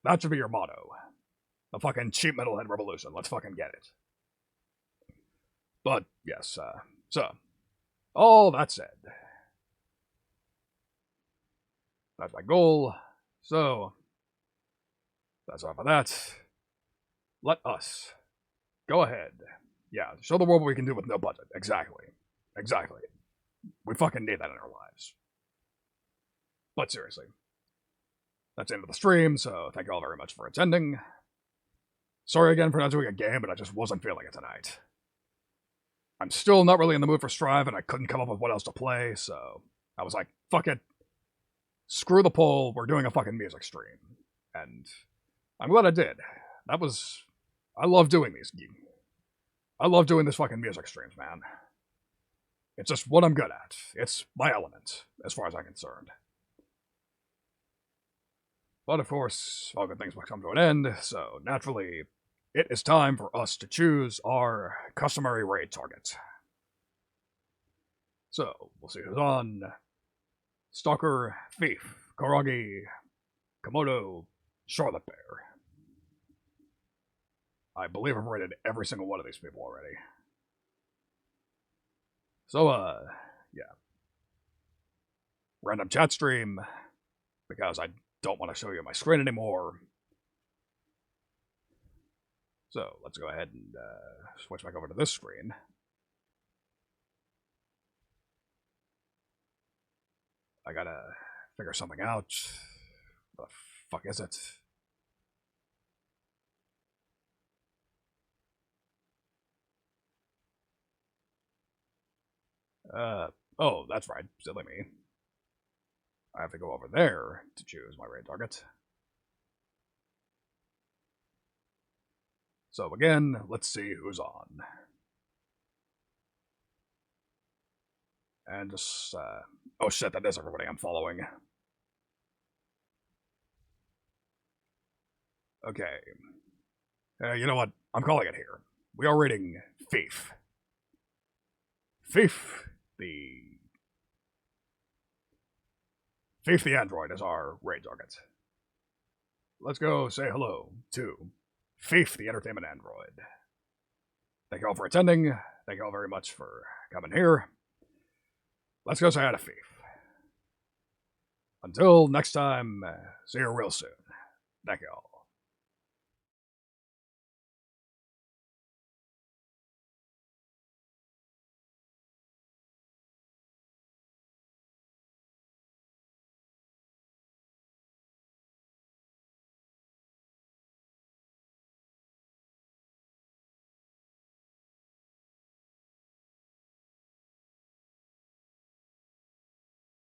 That should be your motto. The fucking cheap metalhead revolution. Let's fucking get it. But, yes, so, all that said, that's my goal, so... That's all for that. Let us go ahead. Yeah, show the world what we can do with no budget. Exactly. Exactly. We fucking need that in our lives. But seriously, that's the end of the stream, so thank you all very much for attending. Sorry again for not doing a game, but I just wasn't feeling it tonight. I'm still not really in the mood for Strive, and I couldn't come up with what else to play, so I was like, fuck it. Screw the poll. We're doing a fucking music stream. And I'm glad I did. I love doing these. I love doing this fucking music streams, man. It's just what I'm good at. It's my element, as far as I'm concerned. But of course, all good things must come to an end, so naturally, it is time for us to choose our customary raid target. So, we'll see who's on. Stalker, Thief, Karagi, Komodo, Charlotte Bear. I believe I've rated every single one of these people already. So, yeah. Random chat stream, because I don't want to show you my screen anymore. So, let's go ahead and switch back over to this screen. I gotta figure something out. What the fuck is it? Oh, that's right. Silly me. I have to go over there to choose my raid target. So again, let's see who's on. And just, oh shit, that is everybody I'm following. Okay. You know what? I'm calling it here. We are raiding Thief. Thief the android is our raid target. Let's go say hello to Thief the entertainment android. Thank you all for attending. Thank you all very much for coming here. Let's go say hi to Thief. Until next time, see you real soon. Thank you all.